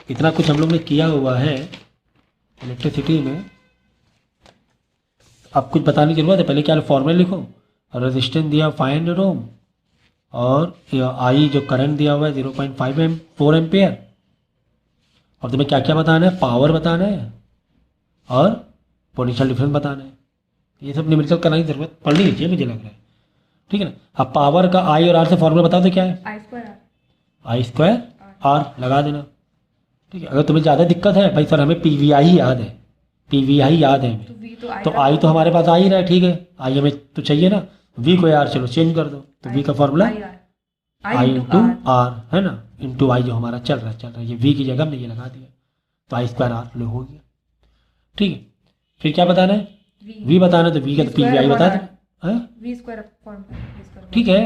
इतना कुछ हम लोग ने किया हुआ है इलेक्ट्रिसिटी में, अब कुछ बताने की जरूरत है? पहले क्या फॉर्मूला लिखो, रेजिस्टेंस दिया 500 ओम, और आई जो करंट दिया हुआ है 0.4 एम्पियर, और तुम्हें क्या क्या बताना है, पावर बताना है और पोटेंशियल डिफरेंस बताना है। ये सब न्यूमेरिकल करने की जरूरत पड़नी नहीं चाहिए, मुझे लग रहा है, ठीक है ना? अब पावर का आई और आर से फॉर्मूला बता दो, क्या है? आई स्क्वायर आर लगा देना, ठीक है? अगर तुम्हें ज़्यादा दिक्कत है भाई, सर हमें पीवीआई याद है, पीवीआई याद है हमें, तो आई तो हमारे पास आ ही रहा है, ठीक है? आई हमें तो चाहिए ना, वी को यार चलो चेंज कर दो, तो वी का फॉर्मूला आई इंटू आर, है ना, इंटू आई जो हमारा चल रहा है, ये वी की जगह हमने ये लगा दिया, तो आई स्क्वायर आर लो हो गया, ठीक है? फिर क्या बताना है, वी बताना है, तो वी का तो पीवीआई बता दें, ठीक है?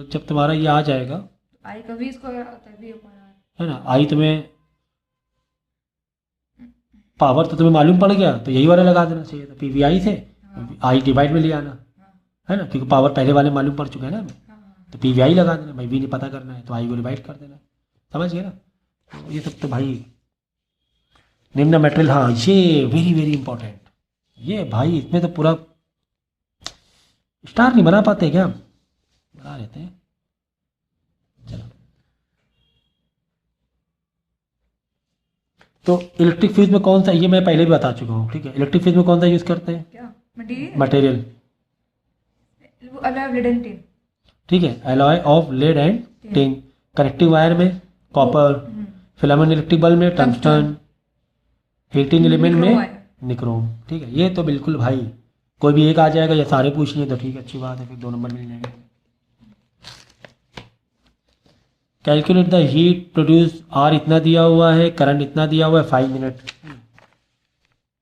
जब तुम्हारा ये आ जाएगा, आई का वी स्क्वायर होता है, वी अपॉन आर, है ना? आई तुम्हें पावर तो तुम्हें मालूम पड़ गया, तो यही वाला लगा देना चाहिए था, पीवीआई से आई डिवाइड में ले आना, है ना, क्योंकि पावर पहले वाले मालूम पड़ चुका है ना हमें, तो पीवीआई लगा देना भाई, वी ने पता करना है तो आई को डिवाइड कर देना, समझ गए ना? तो ये सब तो भाई निम्न मेटेरियल, हाँ ये वेरी वेरी इंपॉर्टेंट, ये भाई इसमें तो पूरा स्टार नहीं बना पाते क्या? बना लेते हैं, चलो। तो इलेक्ट्रिक फ्यूज में कौन सा, ये मैं पहले भी बता चुका हूँ, ठीक है। इलेक्ट्रिक फ्यूज में कौन सा यूज़ करते हैं? क्या material? Material, alloy lead and tin. ठीक है, alloy of lead and tin. Connecting wire में कॉपर, फिलामेंट इलेक्ट्रिक बल्ब में टंगस्टन, हीटिंग एलिमेंट में निक्रोम, ठीक है। ये तो बिल्कुल भाई कोई भी एक आ जाएगा या सारे पूछ लिए तो ठीक है, अच्छी बात है, फिर 2 नंबर मिल जाएंगे। Calculate the heat produce, R इतना दिया हुआ है, करंट इतना दिया हुआ है, 5 मिनट।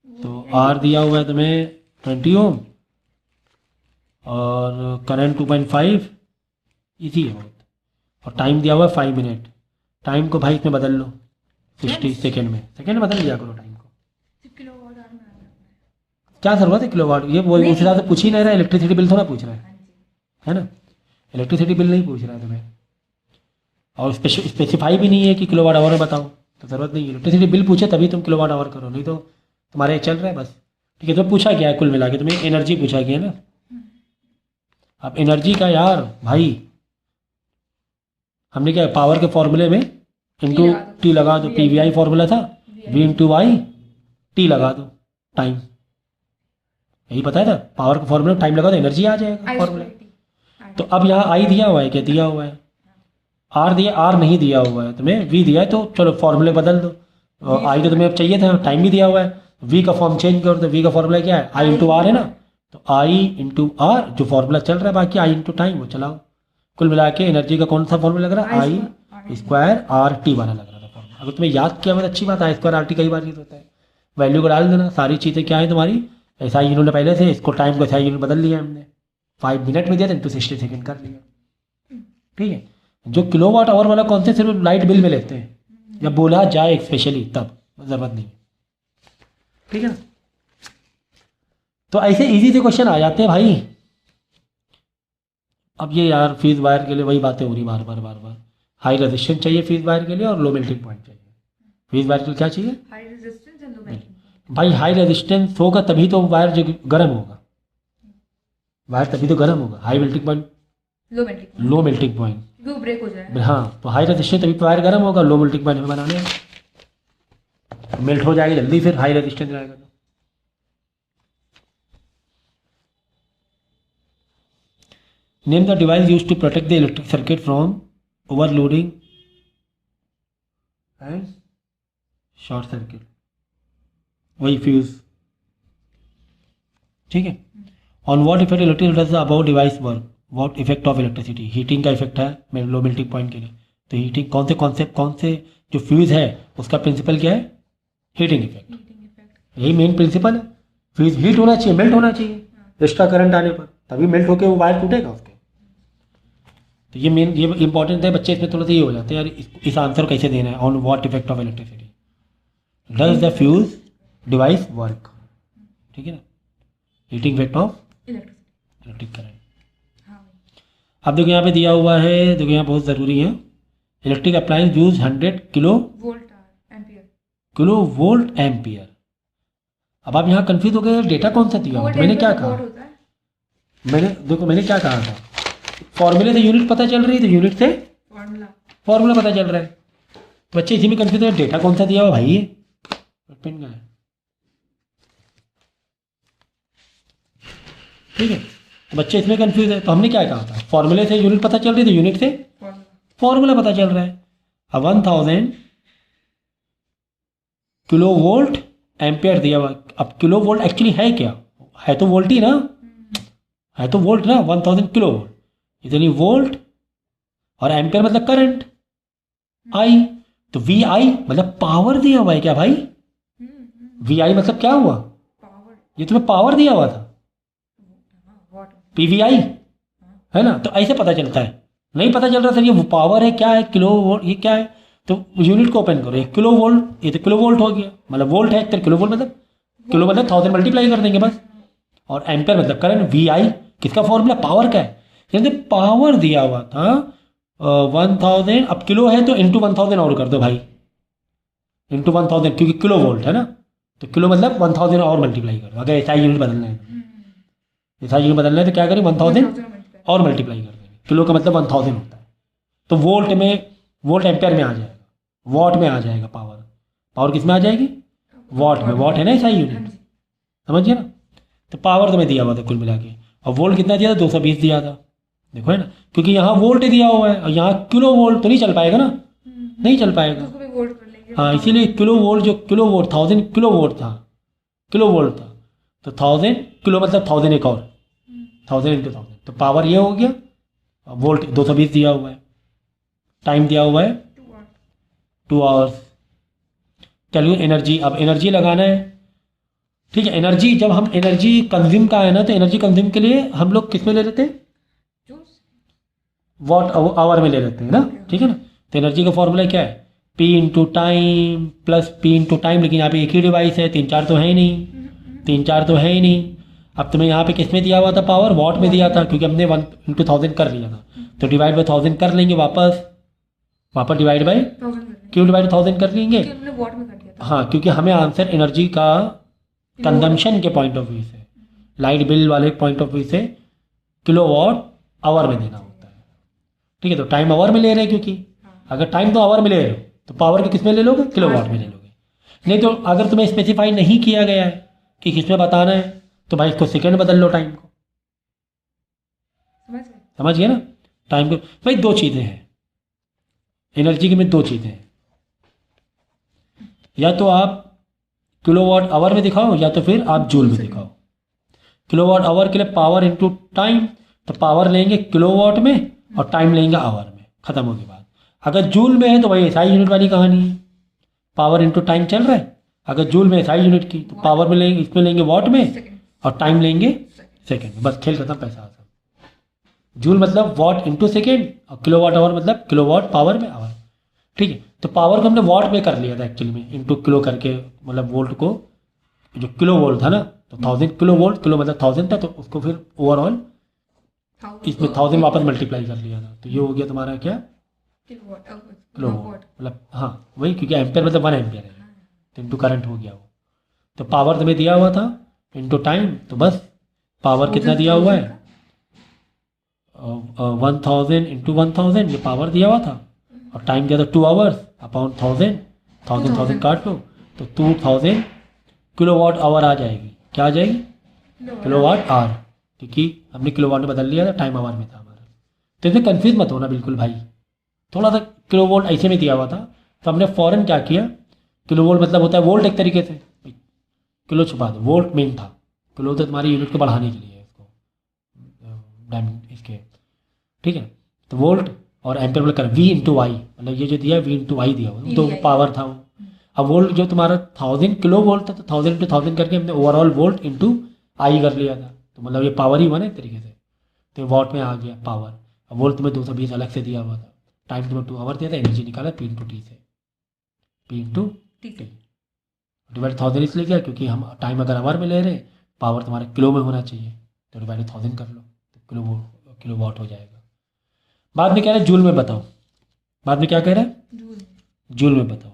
तो आर दिया हुआ है तुम्हें 20 ओम और करंट 2.5, इजी है बहुत। और टाइम दिया हुआ है 5 मिनट। टाइम को भाई इसमें बदल लो 60 सेकेंड में, सेकेंड बदल दिया करो टाइम को। किलोवाट आवर में आना है। क्या ज़रूरत है किलोवाट, ये वो उस हिसाब से पूछ ही नहीं रहा है, इलेक्ट्रिसिटी बिल थोड़ा पूछ रहा हाँ जी। है ना। इलेक्ट्रिसिटी बिल नहीं पूछ रहा है तुम्हें, और स्पेसिफाई भी नहीं है कि किलोवाट आवर में बताओ, तो ज़रूरत नहीं है। इलेक्ट्रिसिटी बिल पूछे तभी तुम किलोवाट आवर करो, नहीं तो तुम्हारे चल रहा है बस, ठीक है। तो पूछा क्या है कुल मिला के, तुम्हें एनर्जी पूछा गया ना। अब एनर्जी का यार भाई हमने क्या पावर के फॉर्मूले में इंटू टी लगा दो, पी वी आई फॉर्मूला था, वी इंटू आई टी लगा दो, टाइम, यही पता है था। पावर के फॉर्मूले में टाइम लगा दो एनर्जी आ जाएगा फॉर्मूला। तो अब यहाँ आई दिया हुआ है, क्या दिया हुआ है? आर दिया, आर नहीं दिया हुआ है तुम्हें, वी दिया है, तो चलो फॉर्मूले बदल दो। और आई तो तुम्हें अब चाहिए था, टाइम भी दिया हुआ है, वी का फॉर्म चेंज कर दो। वी का फॉर्मूला क्या है? आई इंटू आर है ना, तो आई इंटू आर जो फॉर्मूला चल रहा है, बाकी आई इंटू टाइम वो चलाओ। कुल मिला के एनर्जी का कौन सा फॉर्मूला लग रहा है? आई स्क्वायर आर टी वाला लग रहा था फॉर्मूला। अगर तुम्हें याद किया मतलब अच्छी बात, आई स्क्वायर आर टी कई बार यूज होता है। वैल्यू को डाल देना, सारी चीज़ें क्या है तुम्हारी ऐसा ही यूनिट पहले से, इसको टाइम को ऐसा यूनिट बदल लिया हमने, 5 मिनट में दिया था इंटू 60 सेकेंड कर लिया, ठीक है। जो किलोवाट आवर वाला कौन से सिर्फ लाइट बिल में लेते हैं, जब बोला जाए स्पेशली तब जरूरत नहीं, ठीक है ना। तो ऐसे इजी से क्वेश्चन आ जाते हैं भाई। अब ये यार फीस वायर के लिए वही बातें हो रही बार बार। हाई रेजिस्टेंस चाहिए फीस वायर के लिए और लो मेल्टिंग पॉइंट चाहिए। फीस वायर के लिए क्या चाहिए? High resistance and low melting. भाई हाई रेजिस्टेंस होगा तभी तो वायर जो गर्म होगा, वायर तभी तो गर्म होगा। हाई मेल्टिंग पॉइंट, लो मेल्टिंग पॉइंट, वो ब्रेक हो जाए। हाँ, तो हाई रेजिस्टेंस तभी वायर गर्म होगा, लो मेल्टिंग पॉइंट में बनाने मेल्ट हो जाएगा जल्दी, फिर हाई रेजिस्टेंस रहेगा। तो name the device use to protect the electric circuit from overloading and short circuit, वही फ्यूज, ठीक है। On what effect electric does the about device work, what effect of electricity, heating का effect है low melting point के लिए। तो heating कौन से जो फ्यूज है उसका प्रिंसिपल क्या है? हीटिंग इफेक्ट, यही मेन प्रिंसिपल है। फ्यूज हीट होना चाहिए, मेल्ट होना चाहिए, एक्स्ट्रा करंट आने पर तभी मेल्ट होकर वो वायर टूटेगा उसके। तो ये मेन, ये इंपॉर्टेंट है, बच्चे इसमें थोड़ा सा ये हो जाते हैं यार इस आंसर कैसे देना है। On what effect of electricity does the fuse device work, ठीक है ना। Heating effect of electric current. अब देखो यहाँ पे दिया हुआ है, देखो यहाँ बहुत ज़रूरी है, electric appliance use 100 kilo volt ampere. अब आप यहाँ कंफ्यूज हो गए, डेटा कौन सा दिया हुआ? मैंने क्या कहा? मैंने क्या कहा था? फॉर्मूले से यूनिट पता चल रही है, तो यूनिट से फॉर्मूला पता चल रहा है। बच्चे इसी में कंफ्यूज है, डेटा कौन सा दिया हुआ भाई? पेन का है, ठीक है। बच्चे इसमें कंफ्यूज है, तो हमने क्या कहा था? फॉर्मूले से यूनिट पता चल रही है, तो यूनिट से फॉर्मूला पता चल रहा है। अब 1000 किलो वोल्ट एम्पियर दिया हुआ। अब किलो वोल्ट एक्चुअली है क्या? है तो वोल्ट ही ना, है तो वोल्ट ना, 1000 किलो वोल्ट, इतनी वोल्ट, और एम्पियर मतलब करंट, आई, तो वी आई मतलब पावर दिया हुआ है क्या भाई? वी आई मतलब क्या हुआ? ये तुम्हें पावर दिया हुआ था, पीवीआई है ना। तो ऐसे पता चलता है, नहीं पता चल रहा सर ये पावर है क्या है, किलो वोल्ट ये क्या है, तो यूनिट को ओपन करो, ये किलो वोल्ट, ये तो किलो वोल्ट हो गया, मतलब वोल्ट है तो किलो वोल्ट मतलब किलो मतलब 1000 मल्टीप्लाई कर देंगे बस। और एम्पियर मतलब करंट, वी आई किसका फॉर्मूला? पावर का है। जैसे पावर दिया हुआ था 1000, अब किलो है तो इंटू 1000 और कर दो भाई, इंटू 1000 क्योंकि किलो वोल्ट है ना, तो किलो मतलब 1000 और मल्टीप्लाई करो, अगर एसआई यूनिट बदलना है तो। एसआई यूनिट बदलना है तो क्या करें, 1000 और मल्टीप्लाई कर देंगे। किलो का मतलब 1000 होता है। तो वोल्ट एम्पेयर में आ जाएगा, वॉट में आ जाएगा, पावर किस में आ जाएगी, वॉट में। वॉट है ना एसआई यूनिट, समझिए ना। तो पावर तुम्हें दिया हुआ था कुल मिला के, और वोल्ट कितना दिया था, 220 दिया था। देखो है ना, क्योंकि यहाँ वोल्ट दिया हुआ है और यहाँ किलो वोल्ट तो नहीं चल पाएगा ना, नहीं चल पाएगा। हाँ, इसीलिए किलो वोल्ट, जो किलो वोल्ट 1000 किलो वोल्ट था, तो 1000 किलो मतलब 1000 एक और 1000 इंटू 1000, तो पावर ये हो गया। वोल्ट 220 दिया हुआ है, टाइम दिया हुआ है 2 आवर्स। चलिए एनर्जी, अब एनर्जी लगाना है, ठीक है। एनर्जी, जब हम एनर्जी कंज्यूम का है ना, तो एनर्जी कंज्यूम के लिए हम लोग किस में ले लेते हैं, वॉट आवर में ले लेते हैं ना, ठीक है ना। तो एनर्जी का फॉर्मूला क्या है, P into time plus P into time, लेकिन यहाँ पे एक ही डिवाइस है, 3-4 तो है ही नहीं, अब तुम्हें यहाँ पे किस में दिया हुआ था, पावर वॉट में दिया था, क्योंकि हमने 1 इंटू 1000 कर लिया था। तो डिवाइड बाई 1000 कर लेंगे, वापस डिवाइड बाई, क्यों डिवाइड 1000 कर लेंगे, हाँ, क्योंकि हमें आंसर एनर्जी का कंजम्पशन के पॉइंट ऑफ व्यू से, लाइट बिल वाले पॉइंट ऑफ व्यू से किलो वॉट आवर में देना होता है, ठीक है। तो टाइम आवर में ले रहे हैं, क्योंकि अगर टाइम तो आवर में ले रहे हो तो पावर के किस में ले लोगे, किलो वॉट में ले लोगे। नहीं तो अगर तुम्हें स्पेसिफाई नहीं किया गया है कि किस में बताना है, तो भाई इसको सेकेंड बदल लो, टाइम को, समझ गए ना। टाइम को भाई 2 चीज़ें हैं एनर्जी की में, 2 चीज़ें हैं, या तो आप किलो वॉट आवर में दिखाओ या तो फिर आप जूल में दिखाओ। किलो वॉट आवर के लिए पावर इंटू टाइम, तो पावर लेंगे किलो वॉट में और टाइम लेंगे आवर में, खत्म हो गई बात। अगर जूल में है तो भाई एसआई यूनिट वाली कहानी है, पावर इंटू टाइम चल रहा है। अगर जूल में एसआई यूनिट की, तो पावर में लेंगे, इसमें लेंगे वॉट में और टाइम लेंगे सेकेंड में, बस खेल खत्म, पैसा आसान। जूल मतलब वॉट इंटू सेकेंड और किलो वॉट आवर मतलब किलो वॉट पावर में आवर, ठीक है। तो पावर को हमने वॉट में कर लिया था एक्चुअली में, इंटू किलो करके, मतलब वोल्ट को, जो किलो वोल्ट था ना, तो 1000 किलो वोल्ट, किलो मतलब 1000 था, तो उसको फिर ओवरऑल इसमें 1000 वापस मल्टीप्लाई कर लिया था। तो ये हो गया तुम्हारा क्या, किलो वोल्ट, मतलब हाँ वही, क्योंकि एम्पेयर मतलब 1 एम्पेयर है, तो इंटू करंट हो गया वो। तो पावर तुम्हें दिया हुआ था इंटू टाइम, तो बस पावर कितना दिया हुआ है, 1000 इंटू 1000 ये पावर दिया हुआ था, और टाइम दिया था 2 आवर्स अपॉन 1000 काट लो, तो 2000 किलो वॉट आवर आ जाएगी। क्या आ जाएगी, किलो वॉट आवर, क्योंकि हमने किलो वॉट में बदल लिया था, टाइम आवर में था हमारा। तो इसमें कन्फ्यूज मत होना बिल्कुल भाई, थोड़ा सा किलो वोल्ट ऐसे में दिया हुआ था, तो हमने फ़ौरन क्या किया, किलो वोल्ट मतलब होता है वोल्ट एक तरीके से, किलो छुपा दो, वोल्ट मेन था, किलो तो तुम्हारी यूनिट को बढ़ाने के लिए इसको डायमेंड इसके, ठीक है। तो वोल्ट और एम्पेयर में कर वी इंटू वाई, मतलब ये जो दिया वी इंटू वाई दिया हुआ, तो पावर था वो। अब वोल्ट जो तुम्हारा 1000 किलो वोल्ट था, तो 1000 इंटू 1000 करके हमने ओवरऑल वोल्ट इंटू आई कर लिया था, तो मतलब ये पावर ही हुआ ना एक तरीके से, तो वॉट में आ गया पावर। अब वोल्ट तुम्हें 220 अलग से दिया हुआ था, टाइम तुम्हें 2 आवर दिया था, एनर्जी निकाला P इंटू टी से, P इंटू टी डिवाइड 1000 इसलिए किया क्योंकि हम टाइम अगर आवर में ले रहे, पावर तुम्हारा किलो में होना चाहिए, तो डिवाइड 1000 कर लो, तो किलो वॉट हो जाएगा। बाद में कह रहा है जूल में बताओ, बाद में क्या कह रहा है, जूल में बताओ।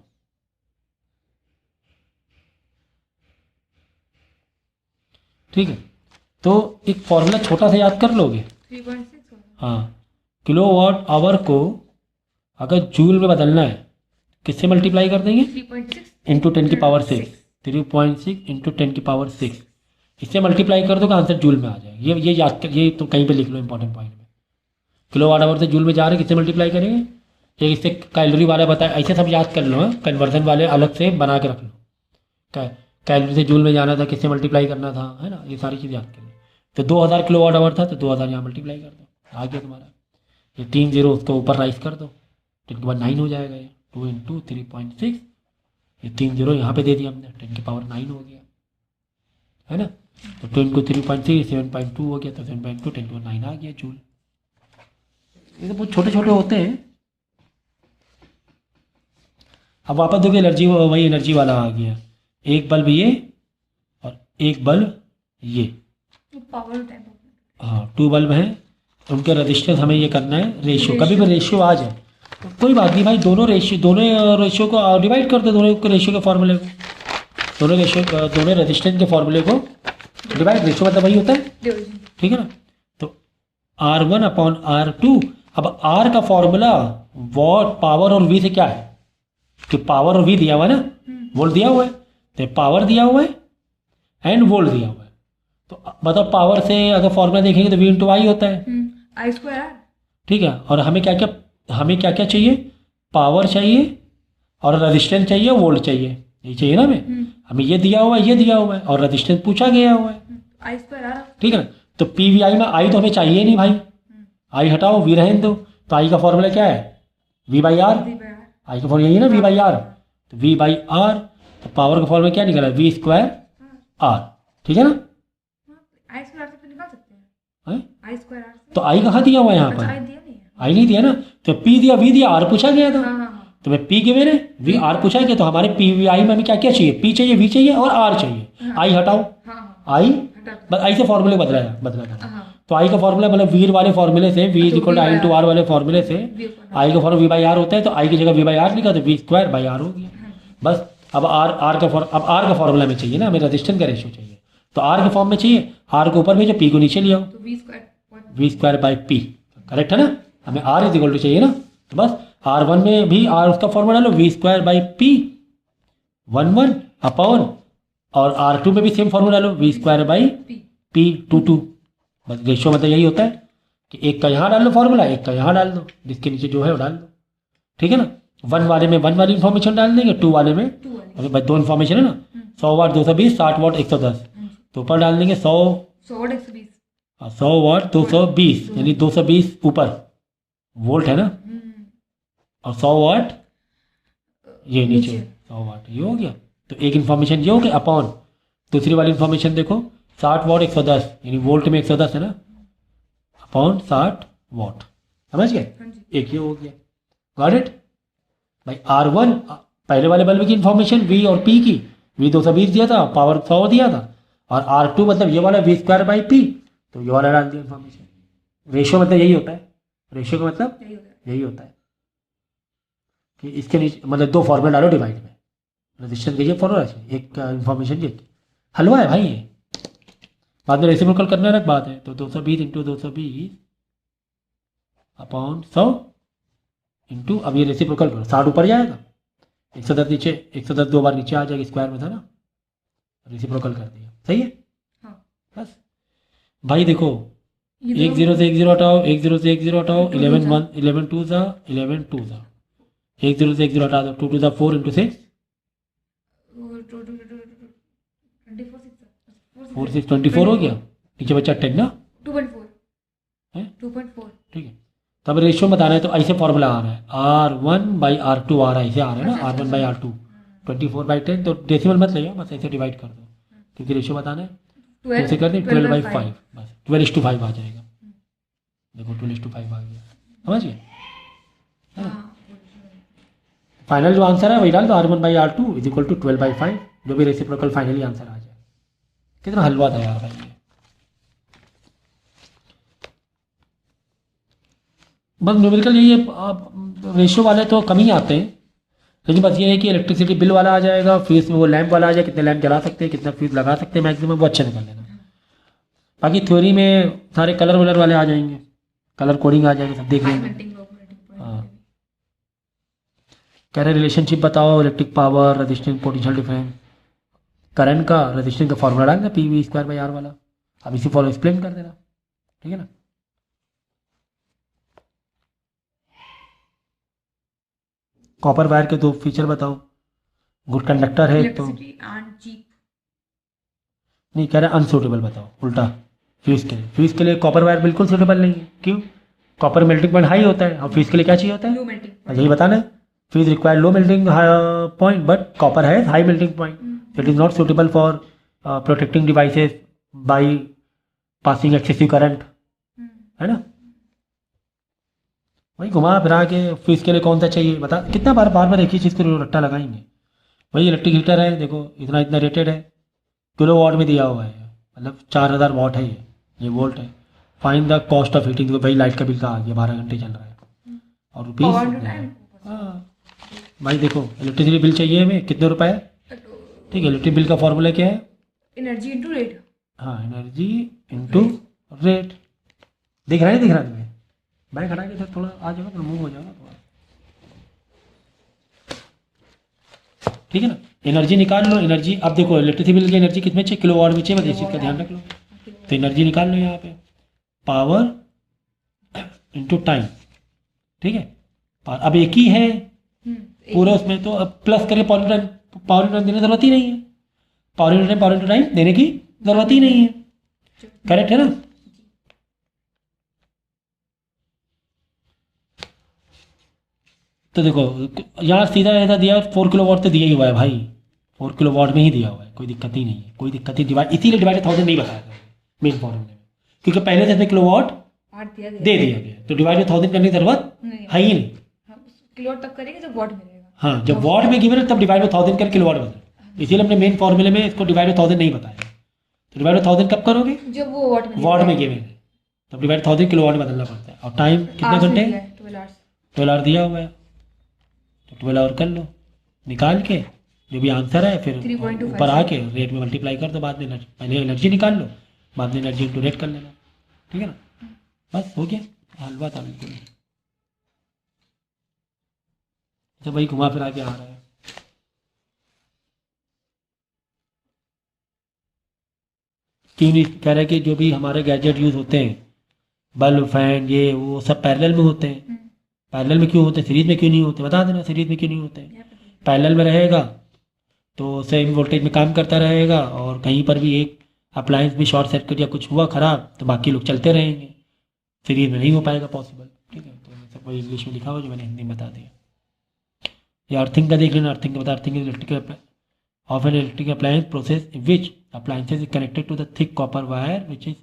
ठीक है, तो एक फॉर्मूला छोटा सा याद कर लोगे, 3.6 हाँ, किलो वॉट आवर को अगर जूल में बदलना है किससे मल्टीप्लाई कर देंगे, 3.6 इंटू 10 की पावर 6, 3.6 इंटू 10 की पावर 6, इससे मल्टीप्लाई कर दो का आंसर जूल में आ जाएगा। ये याद कर, ये तो कहीं पे लिख लो इंपॉर्टेंट पॉइंट में। किलो वाट आवर से जूल में जा रहे, किससे मल्टीप्लाई करेंगे, एक इससे कैलोरी वाला बताया, ऐसे सब याद कर लो, हाँ, कन्वर्जन वाले अलग से बना के रख लो, कैलोरी से जूल में जाना था, किससे मल्टीप्लाई करना था, है ना, ये सारी चीज़ याद कर लो। तो 2000 किलो वाट आवर था, तो 2000 यहाँ मल्टीप्लाई कर दो, आ गया तुम्हारा। ये 3 0 उसको ऊपर राइज कर दो, तो इनके बाद 9 हो जाएगा, ये 2 इंटू 3.6, ये 3 0 यहाँ पे दे दिया हमने, 10 की पावर 9 हो गया, है ना। तो 2 इंटू 3.6 7.2 हो गया, तो 7.2 10 की 9 आ गया जूल। ये तो बहुत छोटे छोटे होते हैं। अब वापस देखो एनर्जी, वही एनर्जी वाला आ गया, एक बल्ब ये और एक बल्ब ये, पावर टाइप, हाँ 2 बल्ब हैं, उनके रजिस्टेंस हमें ये करना है रेशियो, कभी भी रेशियो आ जाए तो कोई बात नहीं भाई, दोनों रेशियो को डिवाइड कर दो, दोनों के रेशियो के फॉर्मूले को, दोनों रेजिस्टेंस के फॉर्मूले को डिवाइड, रेशियो मतलब वही होता है, डिवीजन। ठीक है ना। तो R1 अपॉन R2, अब R का फॉर्मूला वॉट पावर और V से क्या है कि पावर और V दिया हुआ है ना, वोल्ट दिया हुआ है, तो पावर दिया हुआ है एंड वोल्ट दिया हुआ है। तो मतलब पावर से अगर फॉर्मूला देखेंगे तो V इंटू आई होता है, आई स्क्वायर आर। ठीक है। और हमें क्या क्या चाहिए, पावर चाहिए और रेजिस्टेंस चाहिए, वोल्ट चाहिए, यही चाहिए ना हमें। हमें ये दिया हुआ है, ये दिया हुआ है और रेजिस्टेंस पूछा गया हुआ है, आई स्क्वायर आर। ठीक है ना। तो पी वी आई में आई तो हमें चाहिए नहीं भाई, आई हटाओ, वी रहने दो। तो आई का फॉर्मूला क्या है, वी बाई आर। आई का फॉर्मूला यही है ना, वी बाई आर। तो वी बाई आर, तो पावर का फॉर्मूला क्या निकला, वी स्क्वायर आर, ठीक है ना। आई स्क्वायर से तो निकाल सकते हैं, हैं? आई स्क्वायर आर से। तो आई कहाँ दिया हुआ है यहाँ अच्छा, पर, आई दिया नहीं है। आई नहीं दिया ना। तो पी दिया, वी दिया, आर पूछा गया था, हाँ हाँ हाँ तो मैं पी के मेरे वी आर पूछा गया। तो हमारे पी वी आई में हमें क्या क्या चाहिए, पी चाहिए, वी चाहिए और आर चाहिए। आई हटाओ, हाँ हाँ, आई हटा दो। बस आई से फॉर्मूले बदला था। हाँ, तो आई का फॉर्मूला मतलब वी वाले फॉर्मूले से, V is equal to I into R वाले फॉर्मूले से V ऊपर। आई का फॉर्मूला वी बाई आर होता है। तो आई की जगह वी बाई आर लिखा तो वी स्क्वायर बाई आर हो गया बस। अब आर का फॉर्मूला में चाहिए ना हमें, रेजिस्टेंस का रेशियो चाहिए। तो आर के फॉर्म में चाहिए, आर को ऊपर भेजो, पी को नीचे ले आओ, तो V square V square by P, correct है ना। हमें आर इज इक्वल टू चाहिए ना, तो बस R1 में भी आर उसका फॉर्मूला लो, V square by P 1 upon, और R2 में भी सेम फॉर्मूला लो, V square by P. P 2 बस। रेशियो मतलब यही होता है कि एक का यहाँ डाल लो फॉर्मूला, एक का यहाँ डाल दो, जिसके नीचे जो है वो डाल दो, ठीक है ना। 1 वाले में 1 वाली इन्फॉर्मेशन डाल देंगे, 2 वाले में 2 वाली। अभी बस 2 इन्फॉर्मेशन है ना, 100 वाट 220, 60 वाट 110, तो ऊपर डाल देंगे 100 100 और 120। 100 वाट 220, यानी 220 ऊपर वोल्ट है ना, और 100 वाट ये नीचे 100 वाट, ये हो गया। तो एक इन्फॉर्मेशन ये हो गया अपॉन दूसरी वाली इन्फॉर्मेशन देखो, 60 वाट 110, यानी वोल्ट में 110 है ना, अपॉन 60 वाट, समझ गए। हाँ जी। एक ये हो गया, गॉट इट भाई। R1 पहले वाले बल्ब की इन्फॉर्मेशन V और P की, V 220 दिया था, पावर 100 दिया था, और R2 मतलब ये वाला V स्क्वायर बाई P, तो ये वाला डाल दिया इन्फॉर्मेशन। रेशियो मतलब यही होता है, रेशियो का मतलब यही होता है। यही होता है कि इसके नीचे मतलब 2 फॉर्मूला डालो डिवाइड में, रजिस्टर कीजिए फॉर्मूला, एक इन्फॉर्मेशन ये हलवा है भाई ये, बाद में रेसिप्रोकल करना अलग बात है। तो 220 इंटू 220 अपॉन 100 इंटू, अब ये रेसिप्रोकल करो, 60 ऊपर जाएगा, 110 नीचे, 110 2 बार नीचे आ जाएगा, स्क्वायर में था ना, रेसिप्रोकल कर दिया, सही है। हाँ। बस भाई देखो, ये 1 0 से 1 0 हटाओ, 1 0 से 1 0 हटाओ, 11 1 11 2 सा 11 2 सा, 1 0 से 1 0 हटा दो, 2 2 सा 4 इंटू 6 4 6 24 हो गया, नीचे बच्चा 10 ना, 2.4 है 2.4। ठीक है। तब रेशियो बताना है, तो ऐसे फॉर्मूला आ रहा है, R1 बाई R2 आ रहा है, ऐसे आ रहा है ना, R1 बाई R2 24/10, तो डेसिमल मत ले, बस ऐसे डिवाइड कर दो, क्योंकि रेशियो बताना है। कैसे कर दें, 12/5, बस 12:5 आ जाएगा, देखो 12:5 आ गया, समझ गए। फाइनल जो आंसर है वही डाल दो, R1 by R2 is equal to 12/5, जो भी रेसिप्रोकल फाइनली आंसर आ जाए। कितना हलवा था यार भाई ये। बस न्यूमेरिकल यही है, रेशियो वाले तो कम ही आते हैं, लेकिन बस ये है कि इलेक्ट्रिसिटी बिल वाला आ जाएगा, फ्यूज में वो लैंप वाला आ जाएगा, कितने लैंप जला सकते हैं, कितना फ्यूज लगा सकते हैं मैक्सिमम, वो अच्छा निकल लेना। बाकी थ्योरी में सारे कलर वलर वाले आ जाएंगे, कलर कोडिंग आ जाएगी, सब देख लेंगे। हाँ, कह रहे रिलेशनशिप बताओ, electric power, resistance, potential difference, current का, रेजिस्टेंस का फॉर्मूला डालना P V square by R वाला, अब इसी फॉलो एक्सप्लेन कर देना, ठीक है ना। कॉपर वायर के 2 फीचर बताओ, गुड कंडक्टर है तो नहीं, कह रहे अनसूटेबल बताओ, उल्टा फ्यूज के लिए कॉपर वायर बिल्कुल सूटेबल नहीं है, क्यों, कॉपर मेल्टिंग पॉइंट हाई होता है, और फ्यूज के लिए क्या चाहिए होता है, यही बताना है, fuse require low melting point but copper है high melting point, it is not suitable for protecting devices by passing excessive current, है ना। वही घुमा फिरा के फ्यूज के लिए कौन सा चाहिए बता, कितना बार बार एक ही चीज़ को रट्टा लगाएंगे। वही इलेक्ट्रिक हीटर है, देखो इतना रेटेड है, किलो वाट में दिया हुआ है, मतलब 4000 वाट है ये वोल्ट है। Find the cost of heating, देखो भाई लाइट का बिल का आ गया, 12 घंटे चल रहा है, और रुपीज़। हाँ भाई देखो इलेक्ट्रिसिटी बिल चाहिए हमें कितने रुपए है, ठीक है। इलेक्ट्रिक बिल का फॉर्मूला क्या है? Energy into rate. हाँ, एनर्जी इंटू रेट। दिख रहा है, दिख रहा है तुम्हें? मैं खड़ा के थोड़ा आ जाओ, थोड़ा मूव हो जाओ थोड़ा, ठीक है ना। एनर्जी निकाल लो। एनर्जी अब देखो इलेक्ट्रिसिटी बिल की एनर्जी कितने चाहिए? किलोवाट में चाहिए, बस इस चीज़ का ध्यान रख लो। तो एनर्जी निकाल लो यहाँ पे, पावर इंटू टाइम, ठीक है। अब एक ही है पूरा उसमें, तो अब प्लस करके पावर इंटू टाइम देने की जरूरत ही नहीं है। पावर इंटू टाइम देने की जरूरत ही नहीं है। करेक्ट है ना? तो देखो यहाँ सीधा ऐसा दिया 4 किलोवाट तो दिया ही हुआ है भाई, 4 किलोवाट में ही दिया हुआ है, कोई दिक्कत ही नहीं है, कोई दिक्कत ही डिवाइड, इसीलिए डिवाइड 1000 नहीं बताया था मेन फॉर्मूले में, क्योंकि पहले से इसमें किलोवाट दे दिया गया, तो डिवाइड 1000 करने की जरूरत है ही नहीं। किलोवाट तब करेंगे जब वॉट मिलेगा। हाँ, जब वॉट में गिवन है तब डिवाइड 1000 कर किलोवाट बदल, इसीलिए हमने मेन फॉर्मूले में इसको डिवाइड 1000 नहीं बताया। तो डिवाइड 1000 कब करोगे? जब वो वॉट में गिवन है, तब डिवाइड 1000 किलोवाट बदलना पड़ता है। और टाइम कितने घंटे? 12 आवर दिया हुआ है, तो 12 आवर कर लो, निकाल के जो भी आंसर है फिर 3.25 ऊपर आके रेट में मल्टीप्लाई कर दो। बाद में पहले एनर्जी निकाल लो, बाद में एनर्जी इंटू रेट कर लेना, ठीक है ना। बस हो गया, हलवा था बिल्कुल। तो भाई घुमा फिरा के आ रहा है। क्यों नहीं कह रहा है कि जो भी हमारे गैजेट यूज होते हैं, बल्ब, फैन, ये वो सब पैरेलल में होते हैं। पैरेलल में क्यों होते हैं, सीरीज में क्यों नहीं होते? बता देना सीरीज में क्यों नहीं होते। पैरेलल में रहेगा तो सेम वोल्टेज में काम करता रहेगा, और कहीं पर भी एक अप्लायंस भी शॉर्ट सर्किट या कुछ हुआ खराब तो बाकी लोग चलते रहेंगे। सीरीज में नहीं हो पाएगा पॉसिबल, ठीक है। तो सब वही इंग्लिश में लिखा हुआ जो मैंने हिंदी में बता दिया। ये अर्थिंग का देख लेना। अर्थिंग का बता, earthing is electrical of an electric appliance process which appliances is connected to the thick copper wire which is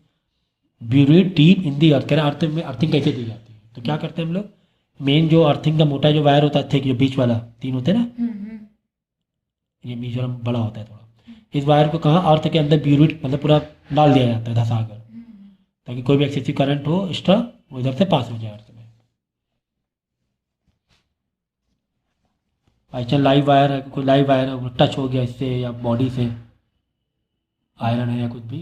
buried deep in the earth. कह रहे अर्थ में अर्थिंग कैसे दी जाती है? तो क्या करते हैं हम लोग, मेन जो अर्थिंग का मोटा जो वायर होता है, थिक जो बीच वाला 3 होते हैं ना, ये बीच वाला बड़ा होता है थोड़ा, इस वायर को कहाँ अर्थ के अंदर ब्यूरिड मतलब पूरा डाल दिया जाता है धंसा कर, ताकि कोई भी एक्सेसिव करंट हो एक्स्ट्रा वो इधर से पास हो जाए अर्थ में। बाई चांस लाइव वायर है, कोई लाइव वायर है वो टच हो गया इससे या बॉडी से, आयरन है या कुछ भी,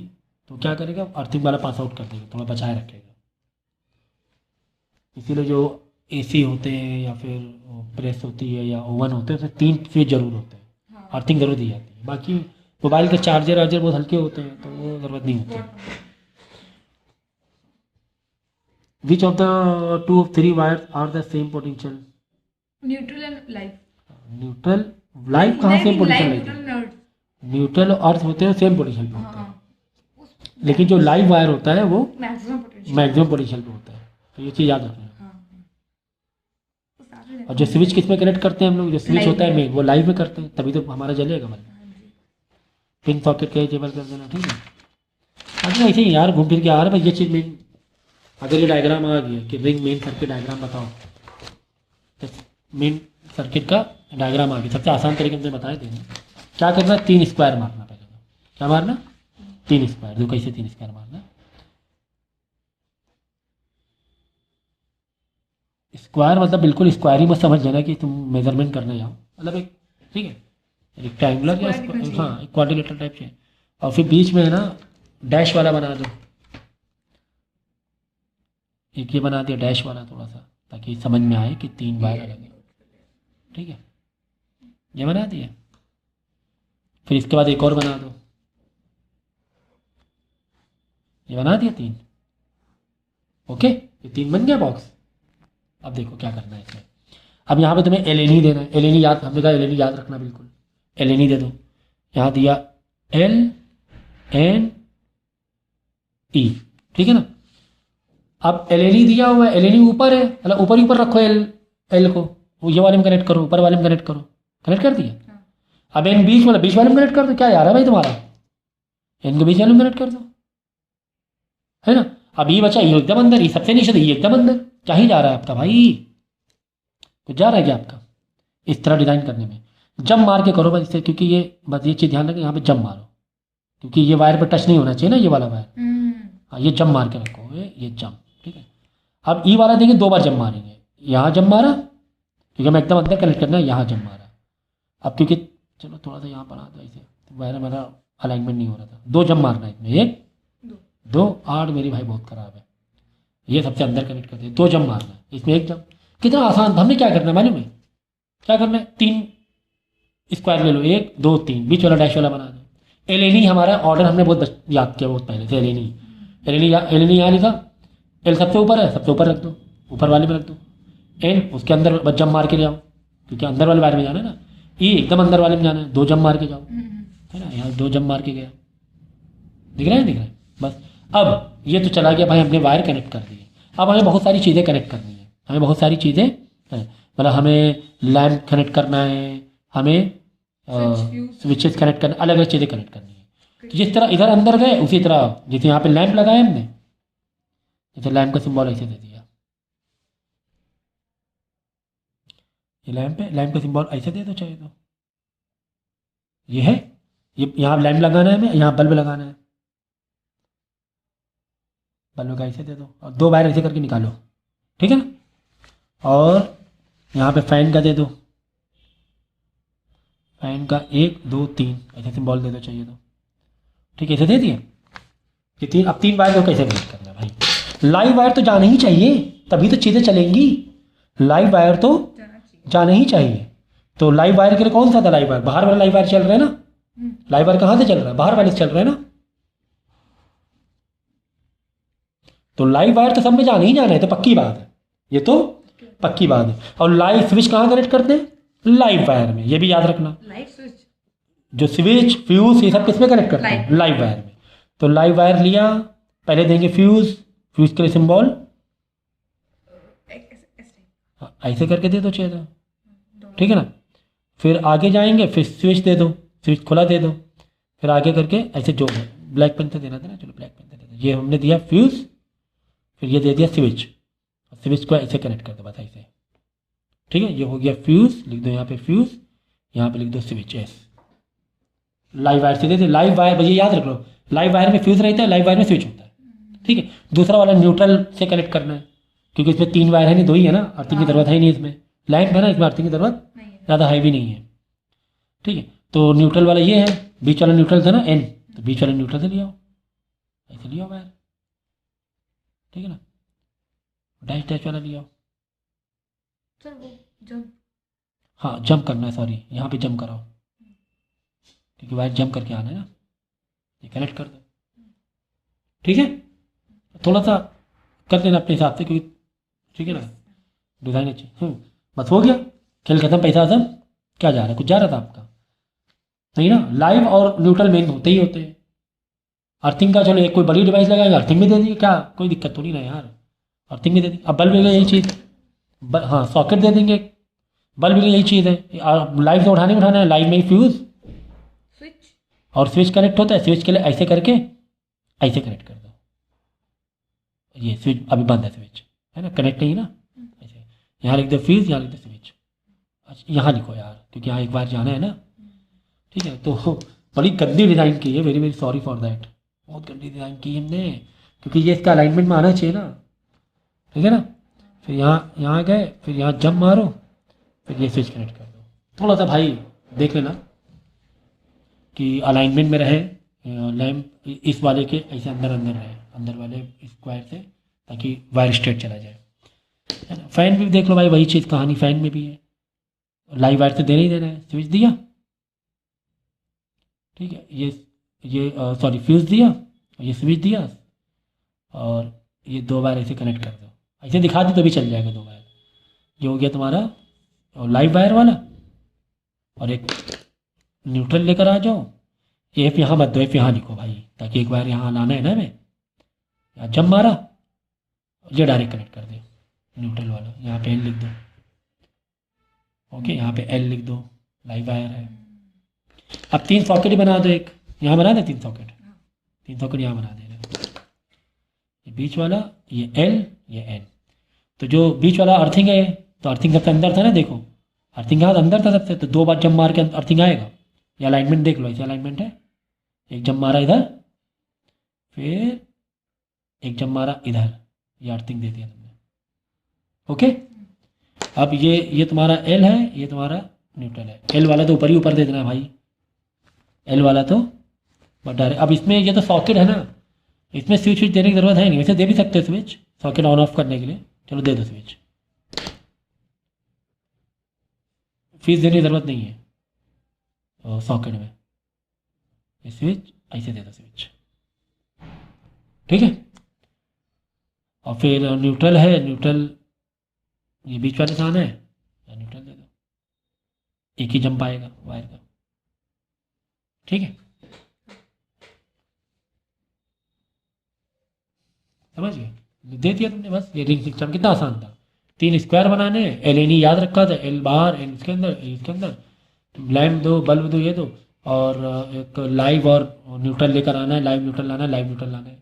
तो क्या करेगा, अर्थिंग वाला पास आउट कर देगा, थोड़ा बचाए रखेगा। इसीलिए जो एसी होते हैं या फिर प्रेस होती है या ओवन होते हैं उसमें 3 स्विच जरूर होते हैं, अर्थिंग जरूर दी जाती है। बाकी मोबाइल के चार्जर वार्जर बहुत हल्के होते हैं तो वो ज़रूरत नहीं होती। Which of the 2 of 3 wires are the same potential? Neutral and live. Neutral live कहाँ सेम पोटेंशियल है? न्यूट्रल और अर्थ होते हैं सेम पोटेंशियल पे होते हैं, लेकिन जो लाइव वायर होता है वो मैक्सिमम पोटेंशियल पे होता है। तो ये चीज़ याद रखना। और जो स्विच किस में कनेक्ट करते हैं हम लोग, जो स्विच होता है मेन वो लाइव में करते हैं, तभी तो हमारा जलेगा मतलब। पिन सॉकेट का जेबल कर देना, ठीक है। अगर ऐसे ही यार घूम फिर के आ रहा है ये चीज़ मेन। अगर ये डायग्राम आ गया कि रिंग मेन सर्किट डायग्राम बताओ, तो मेन सर्किट का डायग्राम आ गया, सबसे आसान तरीके से बताए देना। क्या करना, 3 स्क्वायर मारना पहले। क्या मारना? 3 स्क्वायर। देखो कैसे 3 स्क्वायर मारना। स्क्वायर मतलब बिल्कुल स्क्वायर ही मत समझ लेना कि तुम मेजरमेंट करने जाओ, मतलब एक, ठीक है, रेक्टेंगुलर या हाँ क्वाड्रिलेटरल टाइप से। और फिर बीच में है ना डैश वाला बना दो, एक ये बना दिया डैश वाला थोड़ा सा, ताकि समझ में आए कि 3 वायर अलग है, ठीक है। ये बना दिया। फिर इसके बाद एक और बना दो, ये बना दिया 3। ओके, ये 3 बन गया बॉक्स। अब देखो क्या करना है इसमें। अब यहाँ पे तुम्हें एल देना है। एल याद, हमने कहा एल याद रखना बिल्कुल। एल दे दो, यहाँ दिया LNE, ठीक है ना। अब एल दिया हुआ है, एल ऊपर है, मतलब ऊपर ही ऊपर रखो एल को, ये वाले में कनेक्ट करो, ऊपर वाले में कनेक्ट करो। कनेक्ट कर दिया। अब एन बीच वाले में कनेक्ट कर दो। क्या यार है भाई तुम्हारा, एन को बीच वाले में कनेक्ट कर दो, है ना। अब ये बचा, ये एकदम अंदर, ये सबसे नीचे, ये एकदम अंदर। क्या ही जा रहा है आपका भाई, कुछ जा रहा है क्या आपका इस तरह डिजाइन करने में? जब मार के करो बस इससे, क्योंकि ये बस ये चीज़ ध्यान रखें, यहाँ पे जब मारो, क्योंकि ये वायर पर टच नहीं होना चाहिए ना, ये वाला वायर। हाँ, ये जब मार के रखो, ये जब, ठीक है। अब ई वाला देंगे, 2 बार जब मारेंगे। यहाँ जब मारा क्योंकि हमें एकदम अंदर कनेक्ट करना है, यहाँ जब मारा। अब क्योंकि चलो थोड़ा सा यहाँ बना दो ऐसे, तो वायर हमारा अलाइनमेंट नहीं हो रहा था। 2 जंप मारना है इसमें, 1 दो 2 8 मेरी भाई बहुत ख़राब है, ये सबसे अंदर कनेक्ट करते हैं। 2 जंप मारना है इसमें, 1 जंप। कितना आसान था। हमने क्या करना है मालूम है, क्या करना है, 3 स्क्वायर ले लो, 1 2 3, बीच वाला डैश वाला बना दो। एल एन ई हमारा ऑर्डर हमने बहुत याद किया बहुत पहले से। एल एन ई यहाँ लिखा, एल सबसे ऊपर है, सबसे ऊपर रख दो, ऊपर वाले में रख दो। एन उसके अंदर बस जंप मार के ले आओ, क्योंकि अंदर वाले वायर में जाना है ना। ई एकदम अंदर वाले में जाना है, 2 जंप मार के जाओ, है ना। यहाँ 2 जंप मार के गया, दिख रहा है, दिख रहा है बस। अब ये तो चला गया भाई, हमने वायर कनेक्ट कर दिए। अब हमें बहुत सारी चीज़ें कनेक्ट करनी है, हमें बहुत सारी चीज़ें हैं। मतलब हमें लैम्प कनेक्ट करना है, हमें स्विचेस कनेक्ट करना, अलग अलग चीज़ें कनेक्ट करनी है। तो जिस तरह इधर अंदर गए उसी तरह, जैसे यहाँ पे लैंप लगाया हमने, जैसे लैंप का सिंबल ऐसे दे दिया, ये लैंप है, लैंप का सिंबल ऐसे दे दो चाहे तो, ये है, ये यहाँ लैंप लगाना है हमें, यहाँ बल्ब लगाना है, बल्ब का ऐसे दे दो, और 2 वायर ऐसे करके निकालो, ठीक है ना। और यहाँ पे फैन का दे दो, फैन का 1 2 3 ऐसे सिंबल दे दो चाहिए तो, ठीक है, ऐसे दे दिए ये 3। अब 3 वायर को कैसे कनेक्ट करना है भाई, लाइव वायर तो जाना ही चाहिए, तभी तो चीज़ें चलेंगी। लाइव वायर तो जाना चाहिए। जाना ही चाहिए। तो लाइव वायर के लिए कौन सा था लाइव वायर, बाहर वाला लाइव वायर चल रहा है ना। लाइव वायर कहाँ से चल रहा है, बाहर वाले से चल रहा है ना। तो लाइव वायर तो सब में जाना ही जाना है, तो पक्की बात है, ये तो पक्की बात है। और लाइव स्विच कहाँ कनेक्ट करते हैं, लाइव वायर में, ये भी याद रखना। लाइट स्विच, जो स्विच फ्यूज ये सब किस में कनेक्ट करते हैं, लाइव वायर में। तो लाइव वायर लिया, पहले देंगे फ्यूज, फ्यूज के लिए सिंबल ऐसे करके दे दो चाहिए तो, ठीक है ना। फिर आगे जाएंगे, फिर स्विच दे दो, स्विच खुला दे दो, फिर आगे करके ऐसे जो ब्लैक पेन से देना था ना, चलो ब्लैक पेन से दे दो। ये हमने दिया फ्यूज, फिर ये दे दिया स्विच, स्विच को ऐसे कनेक्ट कर दो बस ऐसे, ठीक है। ये हो गया फ्यूज, लिख दो यहाँ पे फ्यूज, यहाँ पे लिख दो स्विच एस। लाइव वायर से दे दे, लाइव वायर भैया याद रख लो, लाइव वायर में फ्यूज रहता है, लाइव वायर में स्विच होता है, ठीक है। दूसरा वाला न्यूट्रल से कनेक्ट करना है, क्योंकि इसमें 3 वायर है नहीं, 2 ही है ना, अर्थिंग की जरूरत है ही नहीं इसमें, लैंप है ना, इसमें अर्थिंग की जरूरत नहीं है। ज़्यादा हैवी नहीं है, ठीक है। तो न्यूट्रल वाला ये है, बीच वाला न्यूट्रल था ना एन, तो बीच वाला न्यूट्रल से लिया हो, ऐसे लिया हो वायर, ठीक है ना। डैश डैश वाला लिया हो, सर वो जब हाँ जंप करना है, सॉरी यहाँ पे जंप कराओ, क्योंकि वायर जंप करके आना है ना, ये कनेक्ट कर दो, ठीक है। थोड़ा सा कर देना अपने हिसाब से, क्योंकि ठीक है ना, डिज़ाइन अच्छी। बस हो गया, खेल खत्म, पैसा सब क्या जा रहा है, कुछ जा रहा था आपका नहीं ना। लाइव और न्यूट्रल मेन होते ही होते हैं। अर्थिंग का चलो एक कोई बड़ी डिवाइस लगाएगा, अर्थिंग भी दे देंगे, क्या कोई दिक्कत थोड़ी ना यार, अर्थिंग भी दे देंगे। अब बल्ब में यही चीज़, हाँ सॉकेट दे देंगे, बल्ब में यही चीज़ है। लाइव से उठाना है, लाइव में ही फ्यूज़ स्विच और स्विच कनेक्ट होता है, स्विच के लिए ऐसे करके ऐसे कनेक्ट कर दो, ये स्विच अभी बंद है, स्विच है ना, कनेक्ट नहीं है ना, ऐसे यहाँ लिख दो फ्यूज, यहाँ लिख दो स्विच। अच्छा यहाँ लिखो यार, क्योंकि यहाँ एक बार जाना है ना, ठीक है। तो बड़ी गंदी डिज़ाइन की है, very very sorry for that, बहुत गंदी डिज़ाइन की हमने, क्योंकि ये इसका अलाइनमेंट में आना चाहिए ना, ठीक है ना। फिर यहाँ गए, फिर यहाँ जंप मारो, फिर ये स्विच कनेक्ट कर दो। थोड़ा सा भाई देख लेना कि अलाइनमेंट में रहे, लैम्प इस वाले के ऐसे अंदर अंदर रहे, अंदर वाले स्क्वायर से, ताकि वायर स्ट्रेट चला जाए, है ना। फैन भी देख लो भाई, वही चीज़ कहानी फैन में भी है, लाइव वायर से देना ही देना है। स्विच दिया, ठीक है, ये सॉरी फ्यूज़ दिया, ये स्विच दिया, और ये 2 वायर ऐसे कनेक्ट कर दो, ऐसे दिखा दी तो भी चल जाएगा 2 वायर। ये हो गया तुम्हारा लाइव वायर वाला, और एक न्यूट्रल लेकर आ जाओ। एफ यहाँ मत दो, एफ यहाँ लिखो भाई, ताकि एक वायर यहाँ लाना है ना हमें, यहाँ जंप मारा, ये डायरेक्ट कनेक्ट कर दे न्यूट्रल वाला, यहाँ पे एल लिख दो, ओके, यहाँ पे एल लिख दो, लाइव वायर है। अब 3 सॉकेट ही बना दो, एक यहाँ बना दे, 3 सॉकेट, 3 सॉकेट यहाँ बना दे, ये बीच वाला, ये एल, ये एन। तो जो बीच वाला अर्थिंग है, तो अर्थिंग सबसे अंदर था ना, देखो अर्थिंग यहाँ अंदर था सबसे, तो 2 बार जंप मार के अर्थिंग आएगा। ये अलाइनमेंट देख लो, ऐसे अलाइनमेंट है, एक जंप मारा इधर, फिर एक जंप मारा इधर, ये अर्थिंग दे दिया तुमने, ओके। अब ये तुम्हारा एल है, ये तुम्हारा न्यूट्रल है। एल वाला तो ऊपर ही ऊपर दे देना भाई, एल वाला तो बटा रहे। अब इसमें ये तो सॉकेट है ना, इसमें स्विच देने की ज़रूरत है नहीं, वैसे दे भी सकते हो स्विच सॉकेट ऑन ऑफ करने के लिए। चलो दे दो स्विच, फीस देने की ज़रूरत नहीं है सॉकेट में, स्विच ऐसे दे दो स्विच, ठीक है। और फिर न्यूट्रल है, न्यूट्रल ये बीच वाले निशान है, न्यूट्रल दे दो, एक ही जंप आएगा वायर का, ठीक है। समझ गए, दे दिया तुमने बस। ये रिंग सिस्टम कितना आसान था, 3 स्क्वायर बनाने, एल एन ई याद रखा था, एल बाहर एल इसके अंदर, ए इसके अंदर, लैम्प दो बल्ब दो ये दो, और एक लाइव और न्यूट्रल लेकर आना है, लाइव न्यूट्रल लाना है, लाइव न्यूट्रल लाना है।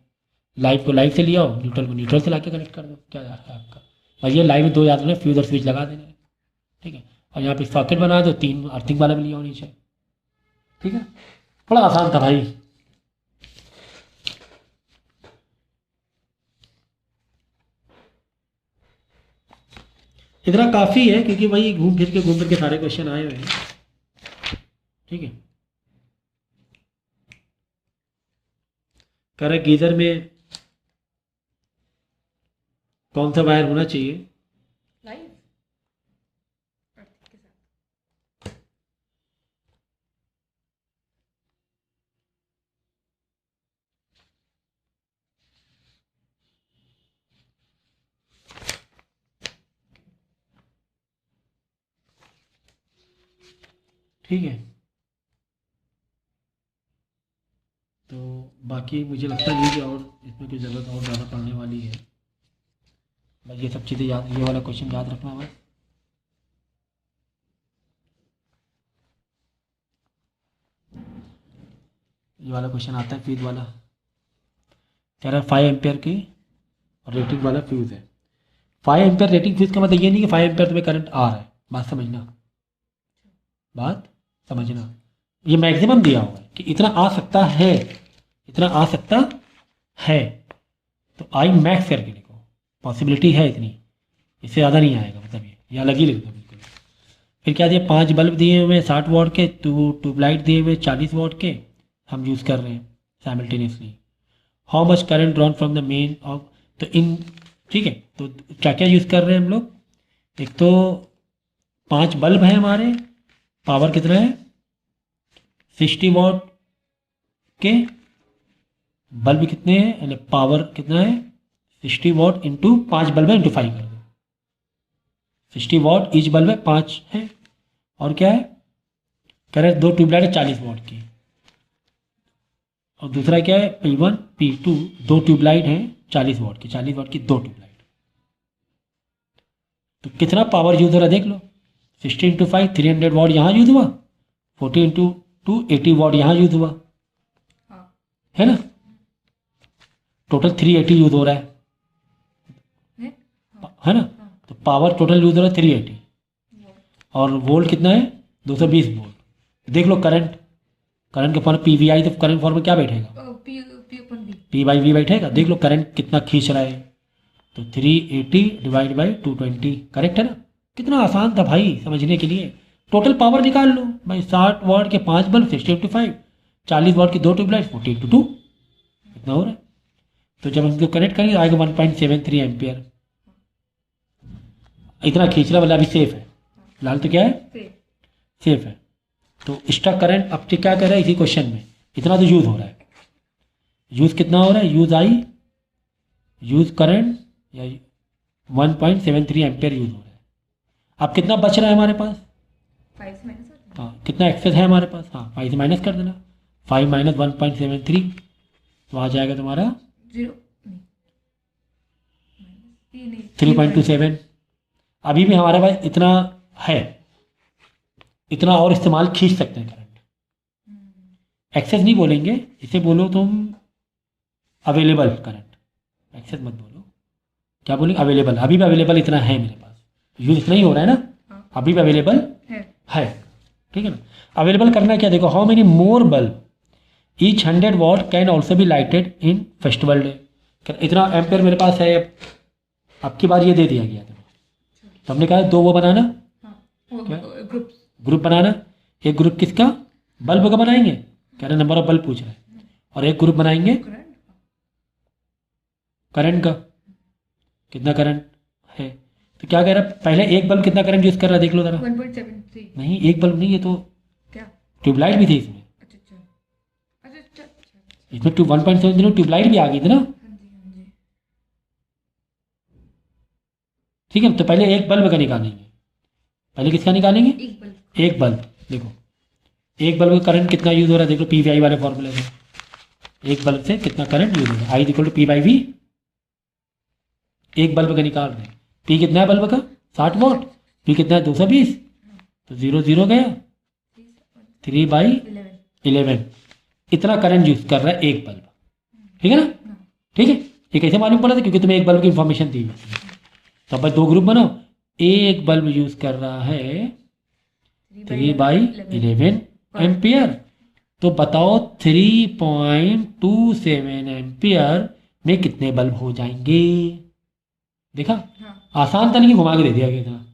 लाइव को लाइव से लिया हो, न्यूट्रल को न्यूट्रल से लाके कनेक्ट कर दो, क्या है आपका। और ये लाइव में 2 याद रखना, फ्यूज और स्विच लगा देना है, ठीक है। और यहाँ पे सॉकेट बना दो, 3 अर्थिंग वाला भी लिया हो नीचे, ठीक है। बड़ा आसान था भाई। इतना काफ़ी है क्योंकि भाई घूम फिर के सारे क्वेश्चन आए हुए हैं, ठीक है। कह रहा है गीजर में कौन सा वायर होना चाहिए, लाइव अर्थिंग के साथ। ठीक है। तो बाकी मुझे लगता नहीं कि और इसमें कोई ज़रूरत और ज़्यादा पड़ने वाली है। बस ये सब चीज़ें याद, ये वाला क्वेश्चन याद रखना बस। ये वाला क्वेश्चन आता है फ्यूज वाला, कह रहा है 5 एम्पेयर की रेटिंग वाला फ्यूज़ है। 5 एम्पेयर रेटिंग फ्यूज़ का मतलब ये नहीं कि 5 एम्पेयर तुम्हें करंट आ रहा है, बात समझना, बात समझना। ये मैक्सिमम दिया हुआ है कि इतना आ सकता है, इतना आ सकता है, तो आई मैक्स करके लिखो, पॉसिबिलिटी है इतनी, इससे ज़्यादा नहीं आएगा, मतलब ये अलग ही लिख दो बिल्कुल। फिर क्या दिया, 5 बल्ब दिए हुए 60 वॉट के, 2 ट्यूबलाइट दिए हुए 40 वॉट के, हम यूज़ कर रहे हैं simultaneously. How much current drawn from the main of, तो इन, ठीक है। तो क्या क्या यूज़ कर रहे हैं हम लोग, एक तो 5 बल्ब हैं हमारे, पावर कितना है 60 वॉट के, बल्ब कितने हैं, यानी पावर कितना है 60 वॉट इंटू 5 बल्ब है इंटू 5 कर दो, 60 वॉट ईच बल्ब है 5 है। और क्या है, कह रहे 2 ट्यूबलाइट है 40 वॉट की, और दूसरा क्या है P1 P2, 2 ट्यूबलाइट हैं 40 वॉट की, 40 वॉट की 2 ट्यूबलाइट। तो कितना पावर यूज हो रहा है देख लो, 60 इंटू 5 300 वॉट यहाँ यूज हुआ, 40 इंटू 2 80 वॉट यहाँ यूज हुआ, हाँ। है ना, टोटल 380 यूज हो रहा है ना। तो पावर टोटल यूज हो रहा है 380, और वोल्ट कितना है 220 वोल्ट। देख लो करंट, करंट के फॉर्म PVI, तो करंट फॉर्म में क्या बैठेगा, P बाई वी बैठेगा। देख लो करंट कितना खींच रहा है, तो 380 डिवाइड बाई 220, करेक्ट है ना। कितना आसान था भाई समझने के लिए। टोटल पावर निकाल लो भाई, 60 वॉट के 5 बल्ब 60 इंटू 5, 40 वॉट की 2 ट्यूबलाइट 40 इंटू 2, कितना हो रहा है। तो जब हम इसको कनेक्ट करेंगे आएगा 1.73 एम्पियर, इतना खींचना वाला अभी सेफ है, फिलहाल तो क्या है सेफ है। तो स्टक करंट अब क्या कर रहा है इसी क्वेश्चन में, इतना तो यूज़ हो रहा है, यूज़ कितना हो रहा है, यूज़ आई यूज़ करंट या 1.73 एम्पियर यूज़ हो रहा है। अब कितना बच रहा है हमारे पास, 5 से माइनस, हाँ कितना एक्सेस है हमारे पास, हाँ 5 से माइनस कर देना, 5 माइनस 1.73, तो आ जाएगा तुम्हारा 3.27। अभी भी हमारे पास इतना है, इतना और इस्तेमाल खींच सकते हैं करंट। एक्सेस नहीं बोलेंगे इसे, बोलो तुम अवेलेबल करंट, एक्सेस मत बोलो, क्या बोलेंगे अवेलेबल। अभी भी अवेलेबल इतना है मेरे पास, यूज इतना ही हो रहा है ना, अभी भी अवेलेबल है, ठीक है ना। अवेलेबल करना क्या, देखो how many more bulb each 100 what can also be lighted in festival day. इतना एम्पेयर मेरे पास है, अब की बार ये दे दिया गया था, तो हमने कहा 2 वो बनाना ग्रुप बनाना, एक ग्रुप किसका, बल्ब का बनाएंगे, कह रहे नंबर ऑफ बल्ब पूछ रहे हैं, और एक ग्रुप बनाएंगे करंट करंट का, कितना करंट है। तो क्या कह रहा है, पहले एक बल्ब कितना करंट यूज़ कर रहा है देख लो जरा। 1.73 नहीं, एक बल्ब नहीं, ये तो क्या, ट्यूबलाइट भी थी इसमें, अच्छा अच्छा अच्छा अच्छा अच्छा, इसमें 1.7 ट्यूबलाइट भी आ गई थी ना। हाँ जी हाँ जी, ठीक है, तो पहले एक बल्ब का निकालेंगे, पहले किसका निकालेंगे, एक बल्ब, एक बल्ब। देखो एक बल्ब का करंट कितना यूज हो रहा है, देखो पी वी आई वाले फॉर्मूले से, एक बल्ब से कितना करंट यूज हो रहा है, I equal to P by V. एक बल्ब का निकाल रहे हैं, पी कितना है बल्ब का 60 वॉट, पी कितना है 220, तो 0 0 गया, 3/11 इतना करंट यूज कर रहा है एक बल्ब। ठीक है ना, ठीक है, ये कैसे मालूम पड़ा था, क्योंकि तुम्हें एक बल्ब की इंफॉर्मेशन दी हुई थी। तो अब भाई दो ग्रुप बनाओ, एक बल्ब यूज कर रहा है 3/11 एम्पियर, तो बताओ 3.27 एम्पियर में कितने बल्ब हो जाएंगे। देखा, हाँ, आसान था, नहीं घुमा के दे दिया गया था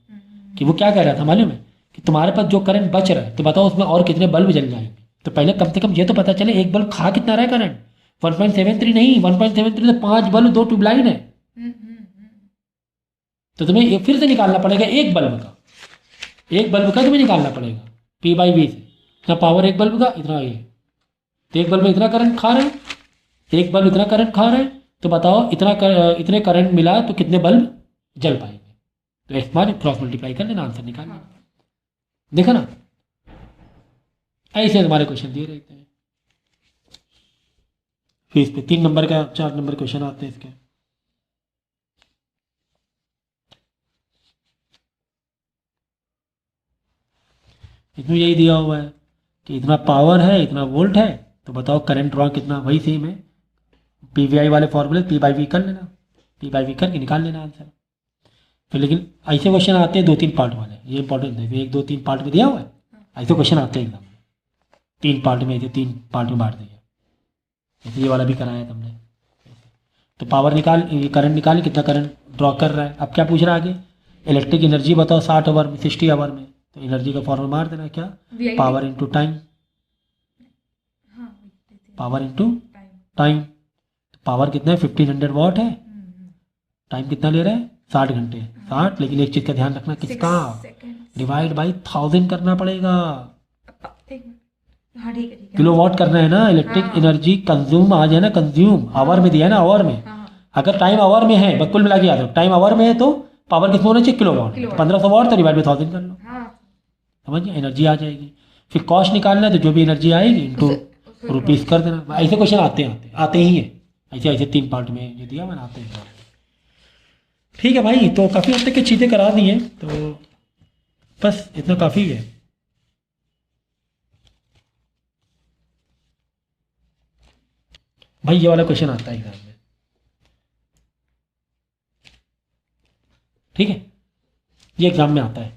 कि वो क्या कह रहा था मालूम है, कि तुम्हारे पास जो करंट बच रहा है तो बताओ उसमें और कितने बल्ब जल जाएंगे। तो पहले कम से कम ये तो पता चले एक बल्ब खा कितना रहा है करंट, 1.73 नहीं, 1.73 तो 5 बल्ब 2 ट्यूबलाइट है। तो तुम्हें ये फिर से निकालना पड़ेगा एक बल्ब का, एक बल्ब का तुम्हें निकालना पड़ेगा पी बाई वी से, इतना पावर एक बल्ब का इतना ये, तो एक बल्ब में इतना करंट खा रहे हैं, एक बल्ब इतना करंट खा रहे हैं, तो बताओ इतने करंट मिला तो कितने बल्ब जल पाएंगे। तो एक बार क्रॉस मल्टीप्लाई कर लेना, आंसर निकाल लेना। देखा ना, ऐसे हमारे क्वेश्चन दिए रहते हैं। फिर इस पे 3 नंबर का 4 नंबर क्वेश्चन आते हैं इसके। इसमें यही दिया हुआ है कि इतना पावर है, इतना वोल्ट है, तो बताओ करंट ड्रॉ कितना, वही सेम है पी वी आई वाले फॉर्मूले, पी बाई वी कर लेना, पी बाई वी करके निकाल लेना आंसर। तो लेकिन ऐसे क्वेश्चन आते हैं 2-3 पार्ट वाले, ये इंपॉर्टेंट है, 1 2 3 पार्ट में दिया हुआ है, ऐसे क्वेश्चन आते हैं एग्जाम में 3 पार्ट में, ऐसे 3 पार्ट में बांट दिया, जैसे ये वाला भी कराया तुमने। तो पावर निकाल, ये करंट निकाल, कितना करंट ड्रॉ कर रहा है। अब क्या पूछ रहा है आगे, इलेक्ट्रिक एनर्जी बताओ 60 आवर में, 60 आवर में, तो एनर्जी का फॉर्मूला मार देना क्या, VI पावर इंटू टाइम, हाँ, पावर इंटू टाइम, टाइम। तो पावर कितना है 1500 वॉट है, टाइम कितना ले रहा है 60 घंटे, 60, लेकिन एक चीज़ का ध्यान रखना, किसका, डिवाइड बाई 1000 करना पड़ेगा, हाँ ठीक है किलो वॉट करना है ना, इलेक्ट्रिक एनर्जी कंज्यूम आ जाए ना, कंज्यूम आवर में दिया है ना, आवर में, अगर टाइम आवर में है, कुल मिला के याद रखो टाइम आवर में है तो पावर कितना होना चाहिए, किलो वॉट, 1500 वॉट तो डिवाइड बाई 1000 कर लो, समझिए एनर्जी आ जाएगी। फिर कॉस्ट निकालना है तो जो भी एनर्जी आएगी इंटू रुपीज़ कर देना। ऐसे क्वेश्चन आते ही हैं, ऐसे ऐसे 3 पार्ट में ये दिया मैंने, आते हैं। ठीक है भाई, तो काफ़ी हद तक की चीज़ें करा दी हैं, तो बस इतना काफ़ी है। भाई ये वाला क्वेश्चन आता है एग्जाम में, ठीक है, ये एग्जाम में आता है,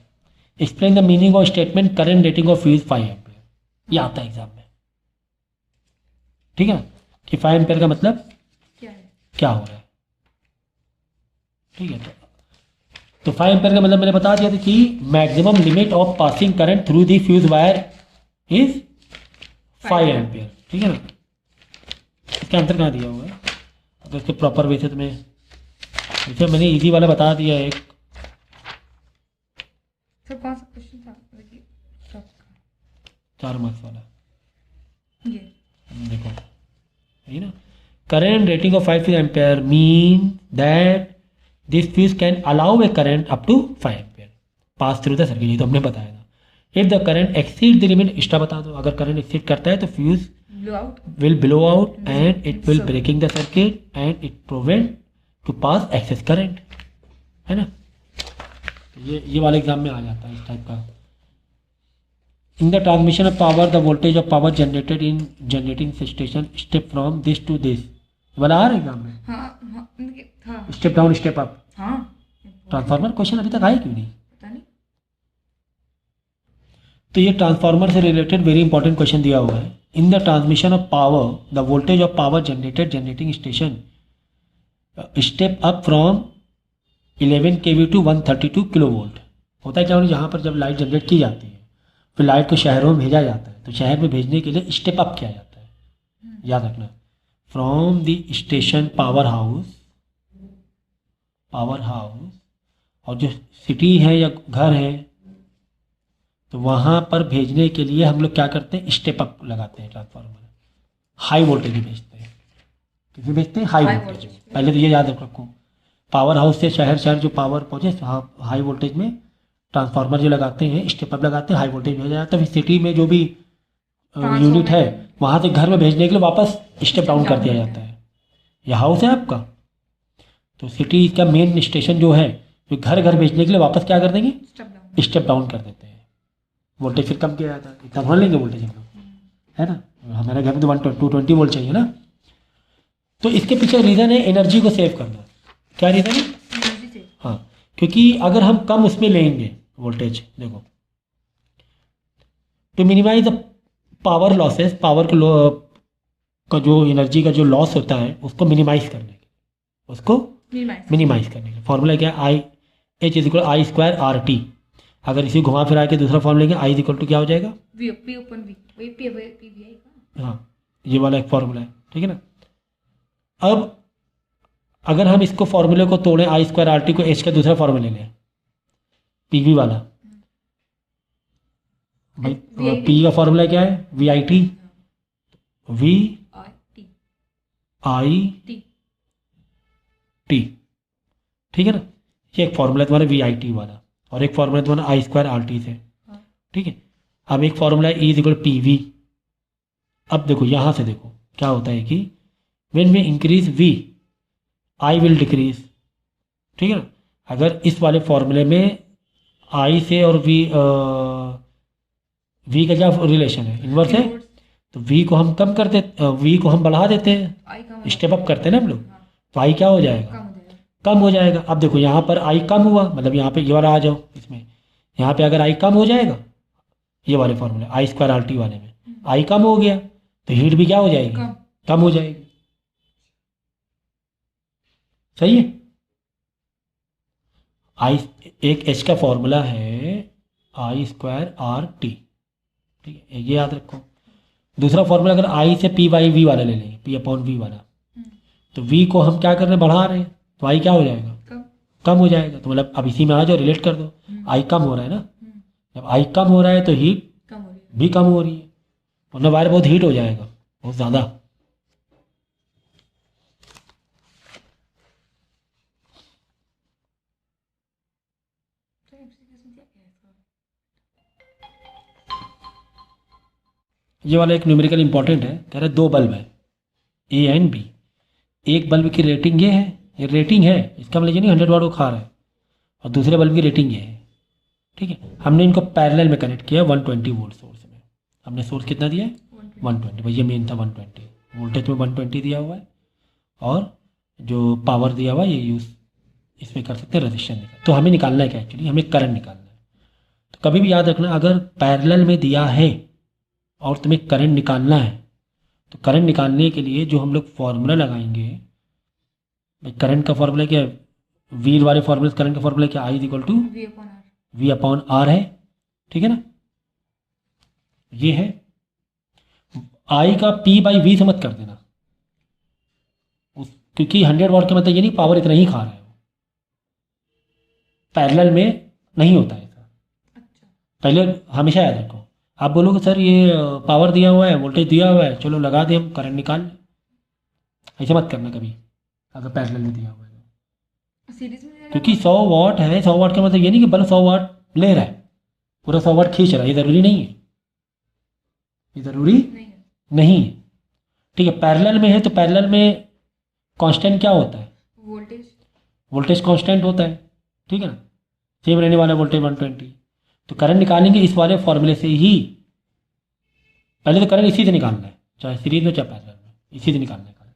explain the meaning of statement current rating of fuse 5 ampere, ये आता है एग्जाम में, ठीक है ना, कि 5 एम्पियर का मतलब क्या है, क्या हो रहा है। ठीक है, तो 5 एम्पियर का मतलब मैंने बता दिया था कि maximum limit of passing current through the fuse wire is 5 ampere. ठीक है ना, इसका आंसर कहाँ दिया हुआ है, अगर इसके प्रॉपर वे से तुम्हें, जैसे मैंने इजी वाला बता दिया एक, सर कौन सा क्वेश्चन था, 4 मार्क्स वाला, ये देखो है ना, current rating of 5 ampere mean that this fuse can allow a current up to 5 ampere pass through the circuit, ये तो हमने बताया था। If the current exceed the limit, extra बता दो, अगर करंट एक्सीड करता है तो fuse blow out, will blow out and it will breaking the circuit and it prevent to pass excess current, है ना। ये वाले एग्जाम में आ जाता है इस टाइप का। In the transmission of power the voltage of power generated in generating station step from this to this, वाला आ रहा है एग्जाम में, हाँ हाँ स्टेप डाउन स्टेप अप, हाँ, ट्रांसफार्मर क्वेश्चन अभी तक आए क्यों नहीं, पता नहीं, तो ये ट्रांसफार्मर से रिलेटेड वेरी इंपॉर्टेंट क्वेश्चन दिया हुआ है। In the transmission of power the voltage of power generated generating station step up from 11 kV to 132 kilo volt. होता है क्या, जहाँ पर जब लाइट जनरेट की जाती है फिर लाइट को शहरों में भेजा जाता है, तो शहर में भेजने के लिए स्टेप अप किया जाता है, याद रखना। From the station power house, और जो सिटी है या घर है तो वहाँ पर भेजने के लिए हम लोग क्या करते हैं, स्टेप अप लगाते हैं ट्रांसफार्मर, हाई वोल्टेज में भेजते हैं। किसमें भेजते हैं, हाई वोल्टेज में। पहले तो ये याद रखो, पावर हाउस से शहर जो पावर पहुँचे हाई वोल्टेज में ट्रांसफार्मर जो लगाते हैं, स्टेप अप लगाते हैं, हाई वोल्टेज भेजा जाता है। फिर सिटी में जो भी यूनिट है वहाँ से घर में भेजने के लिए वापस स्टेप डाउन कर दिया जाता है। यह हाउस है आपका, तो सिटी का मेन स्टेशन जो है, जो घर घर भेजने के लिए वापस क्या कर देंगे, स्टेप डाउन कर देते हैं। वोल्टेज फिर कम किया जाता है, इतना भर लेंगे वोल्टेज हम लोग, है ना। हमारे घर में तो 220 वोल्ट चाहिए ना। तो इसके पीछे रीज़न है एनर्जी को सेव करना। क्या रीज़न है, एनर्जी से। हाँ, क्योंकि अगर हम कम उसमें लेंगे वोल्टेज, देखो, to minimize the power losses, power का जो एनर्जी का जो लॉस होता है उसको मिनिमाइज करने के, उसको मिनिमाइज करने के फॉर्मूला क्या है, I H is equal I square R T. अगर इसी घुमा फिरा के दूसरा फॉर्मूला लेंगे, आई इज इक्वल टू क्या हो जाएगा, वी पी अपन वी, वही पी का। हाँ, ये वाला एक फॉर्मूला है, ठीक है ना। अब अगर हम इसको फॉर्मूले को तोड़ें, आई स्क्वायर आर टी को एच का दूसरा फॉर्मूला ले लें, पी वी वाला, भाई पी का फॉर्मूला क्या है, V I T, V I T, ठीक है ना। ये एक फॉर्मूला तुम्हारा वी आई टी वाला, और एक फॉर्मूला तुम्हारा आई स्क्वायर आर टी से, ठीक है। अब एक formula E is equal P V. अब देखो यहाँ से देखो क्या होता है कि when we increase V, I will decrease, ठीक है ना। अगर इस वाले फॉर्मूले में आई से और वी का क्या रिलेशन है, इन्वर्स है, तो वी को हम कम कर देते, वी को हम बढ़ा देते हैं, स्टेप अप करते हैं ना हम लोग, तो आई क्या हो जाएगा, कम हो जाएगा। अब देखो यहाँ पर आई कम हुआ, मतलब यहाँ पे ये वाला आ जाओ इसमें, यहाँ पे अगर आई कम हो जाएगा, ये वाले फॉर्मूले आई स्क्वायर आर टी वाले में आई कम हो गया, तो हीट भी क्या हो जाएगी, कम हो जाएगी, सही है। आई एक एच का फॉर्मूला है आई स्क्वायर आर टी, ठीक है, ये याद रखो। दूसरा फॉर्मूला अगर आई से पी बाई वी वाला ले लेंगे, पी अपॉन वी वाला, तो वी को हम क्या कर रहे हैं, बढ़ा रहे हैं, तो आई क्या हो जाएगा, कम हो जाएगा। तो मतलब अब इसी में आ जाओ, रिलेट कर दो, आई कम हो रहा है ना, जब आई कम हो रहा है तो हीट भी कम हो रही है, वरना वायर बहुत हीट हो जाएगा, बहुत ज़्यादा। ये वाला एक न्यूमेरिकल इंपॉर्टेंट है, कह रहे दो बल्ब है ए एंड बी, एक बल्ब की रेटिंग ये है, ये रेटिंग है, इसका मतलब ये नहीं 100 वाट को खा रहा है, और दूसरे बल्ब की रेटिंग ये है, ठीक है। हमने इनको पैरेलल में कनेक्ट किया 120 वोल्ट सोर्स में। हमने सोर्स कितना दिया है, 120, भाई ये मेन था 120, वोल्टेज में 120 दिया हुआ है, और जो पावर दिया हुआ है ये यूज़ इसमें कर सकते हैं, रजिस्टेंस निकाल। तो हमें निकालना है क्या, एक्चुअली हमें करंट निकालना है। तो कभी भी याद रखना, अगर पैरेलल में दिया है और तुम्हें करंट निकालना है, तो करंट निकालने के लिए जो हम लोग फॉर्मूला लगाएंगे, करंट का फॉर्मूला क्या है, वी वाले फॉर्मूले करंट का फॉर्मूला क्या, I is equal to V upon R है, ठीक है ना। ये है, आई का पी बाई वी से मत कर देना, क्योंकि 100 वाट का मतलब ये नहीं पावर इतना ही खा रहा है, पैरेलल में नहीं होता है ऐसा। पहले हमेशा याद रखो, आप बोलोगे सर ये पावर दिया हुआ है, वोल्टेज दिया हुआ है, चलो लगा दे हम करंट निकाल लें, ऐसे मत करना कभी अगर पैरेलल में दिया हुआ है, क्योंकि 100 वाट है, 100 वाट का मतलब ये नहीं कि बल्ब 100 वाट ले रहा है, पूरा 100 वाट खींच रहा है, ये ज़रूरी नहीं है, ये ज़रूरी नहीं है, ठीक है। पैरेलल में है तो पैरेलल में कांस्टेंट क्या होता है, वोल्टेज कांस्टेंट होता है, ठीक है ना, सेम रहने वाला वोल्टेज 120। तो करंट निकालेंगे इस वाले फॉर्मूले से ही, पहले तो करंट इसी से निकालना है, चाहे सीरीज में चाहे पैरेलल में, इसी से निकालना है करंट,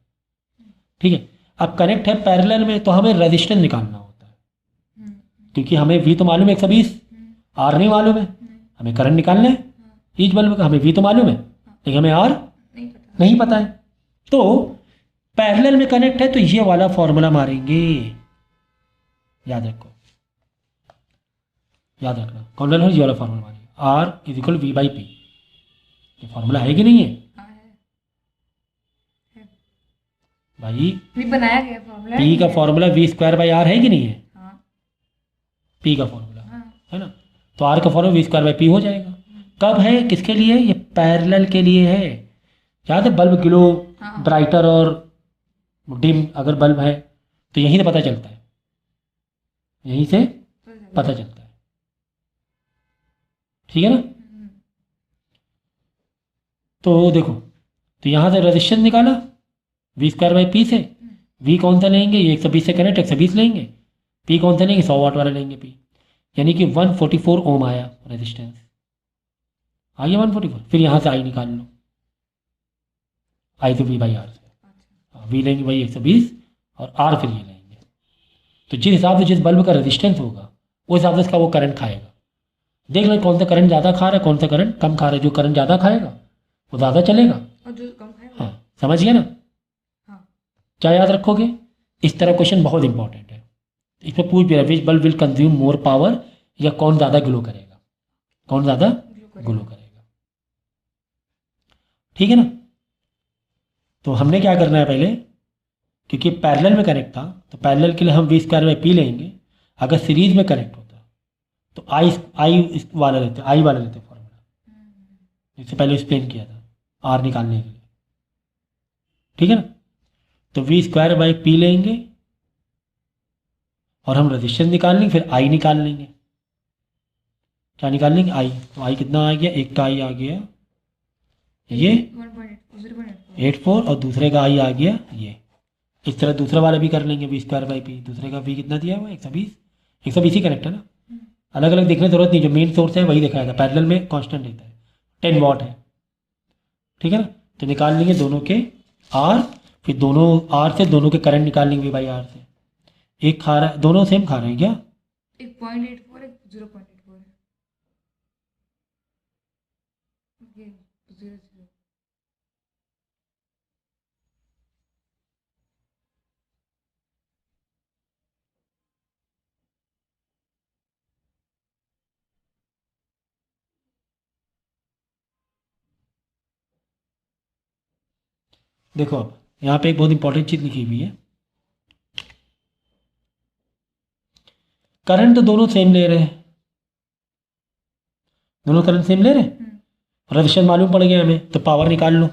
ठीक है। अब कनेक्ट है पैरेलल में तो हमें रेजिस्टेंस निकालना होता है, क्योंकि हमें वी तो मालूम है 120, आर नहीं मालूम है, हमें करंट निकालना है ईच बल्ब का, हमें वी तो मालूम है लेकिन हमें आर नहीं पता है। तो पैरेलल में कनेक्ट है तो ये वाला फॉर्मूला मारेंगे, याद रखो, याद रखना, कौन सा ये वाला फॉर्मूला मारेंगे, R is equal V by P. ये फॉर्मूला है कि नहीं है हाँ है भाई? भी बनाया गया फॉर्मूला पी का formula V square by R है कि नहीं है? हाँ पी का फॉर्मूला हाँ है ना, तो आर का formula V square by P हो जाएगा। कब है, किसके लिए? ये पैरेलल के लिए है। याद है बल्ब ग्लो हाँ। ब्राइटर और डिम अगर बल्ब है तो यहीं से पता चलता है, यहीं से पता चलता है, ठीक है ना। तो देखो, तो यहाँ से रेजिस्टेंस निकाला वी स्क्वायर बाई पी से। वी कौन सा लेंगे, ये 120 से कनेक्ट 120 लेंगे। पी कौन सा लेंगे, 100 वाट वाला लेंगे पी, यानी कि 144 ओम आया रेजिस्टेंस, आ गया 144। फिर यहाँ से आई निकाल लो, आई तो वी बाई आर से, वी लेंगे वही 120 और आर फिर ये लेंगे। तो जिस हिसाब से जिस बल्ब का रेजिस्टेंस होगा उस हिसाब से इसका वो करंट खाएगा। देख लो कौन सा करंट ज़्यादा खा रहा है, कौन सा करंट कम खा रहा है। जो करंट ज़्यादा खाएगा वो ज़्यादा चलेगा, और जो कम खाएगा हाँ समझ गया ना। हाँ क्या याद रखोगे, इस तरह क्वेश्चन बहुत इंपॉर्टेंट है। इसमें पूछ भी रहा है which bulb will consume more power, या कौन ज़्यादा ग्लो करेगा, कौन ज़्यादा ग्लो करेगा, ठीक है ना। तो हमने क्या करना है पहले, क्योंकि पैरेलल में कनेक्ट था तो पैरेलल के लिए हम वी स्क्वायर बाई पी लेंगे। अगर सीरीज में कनेक्ट होता तो आई वाला लेते, आई वाला लेते फॉर्मूला, इससे पहले एक्सप्लेन किया था आर निकालने के लिए, ठीक है ना। तो वी स्क्वायर बाई पी लेंगे और हम रजिस्टेंस निकाल लेंगे, फिर आई निकाल लेंगे। क्या निकाल लेंगे, आई। तो आई कितना आ गया, एक का आई आ गया ये 84 और दूसरे का आई आ गया ये। इस तरह दूसरा वाला भी कर लेंगे वी स्क्वायर बाई पी। दूसरे का वी कितना दिया हुआ है, 120। 120 ही कनेक्ट है ना, अलग अलग देखने की जरूरत नहीं, जो मेन सोर्स है वही दिखाया था। पैरेलल में कांस्टेंट रहता है, 10 वाट है, ठीक है ना। तो निकाल लेंगे दोनों के आर, फिर दोनों आर से दोनों के करंट निकाल लेंगे वी बाई आर से। एक खा रहा है, दोनों सेम खा रहे हैं क्या, एक 0.84 एक 0.84 है, ये 0 0 देखो अब यहाँ पे एक बहुत इंपॉर्टेंट चीज़ लिखी हुई है, करंट तो दोनों सेम ले रहे हैं, दोनों करंट सेम ले रहे हैं, रेजिस्टेंस मालूम पड़ गया हमें, तो पावर निकाल लो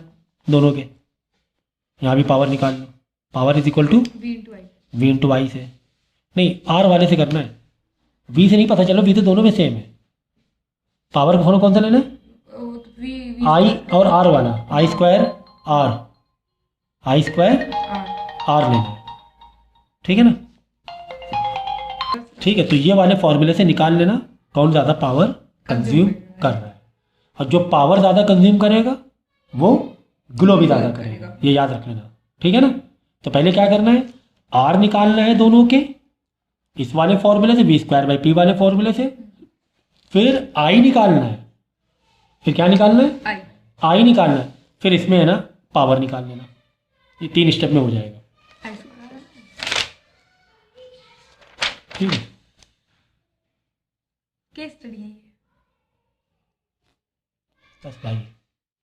दोनों के। यहाँ भी पावर निकाल लो, power is equal to V into I से, नहीं आर वाले से करना है, वी से नहीं पता चलो, वी तो दोनों में सेम है। पावर का फॉर्मूला कौन सा लेना है, आई और आर वाला, I square R, I square R लेना है, ठीक है ना। ठीक है, तो ये वाले फॉर्मूले से निकाल लेना कौन ज़्यादा पावर कंज्यूम कर रहा है, और जो पावर ज़्यादा कंज्यूम करेगा वो ग्लो भी ज़्यादा करेगा, ये याद रख लेना, ठीक है ना। तो पहले क्या करना है, आर निकालना है दोनों के इस वाले फॉर्मूले से, वी स्क्वायर बाई पी वाले फॉर्मूले से, फिर आई निकालना है, फिर क्या निकालना है, आई निकालना है, फिर इसमें है ना पावर निकाल लेना। ये 3 स्टेप में हो जाएगा, ठीक है। केस स्टडी है ये। बस भाई।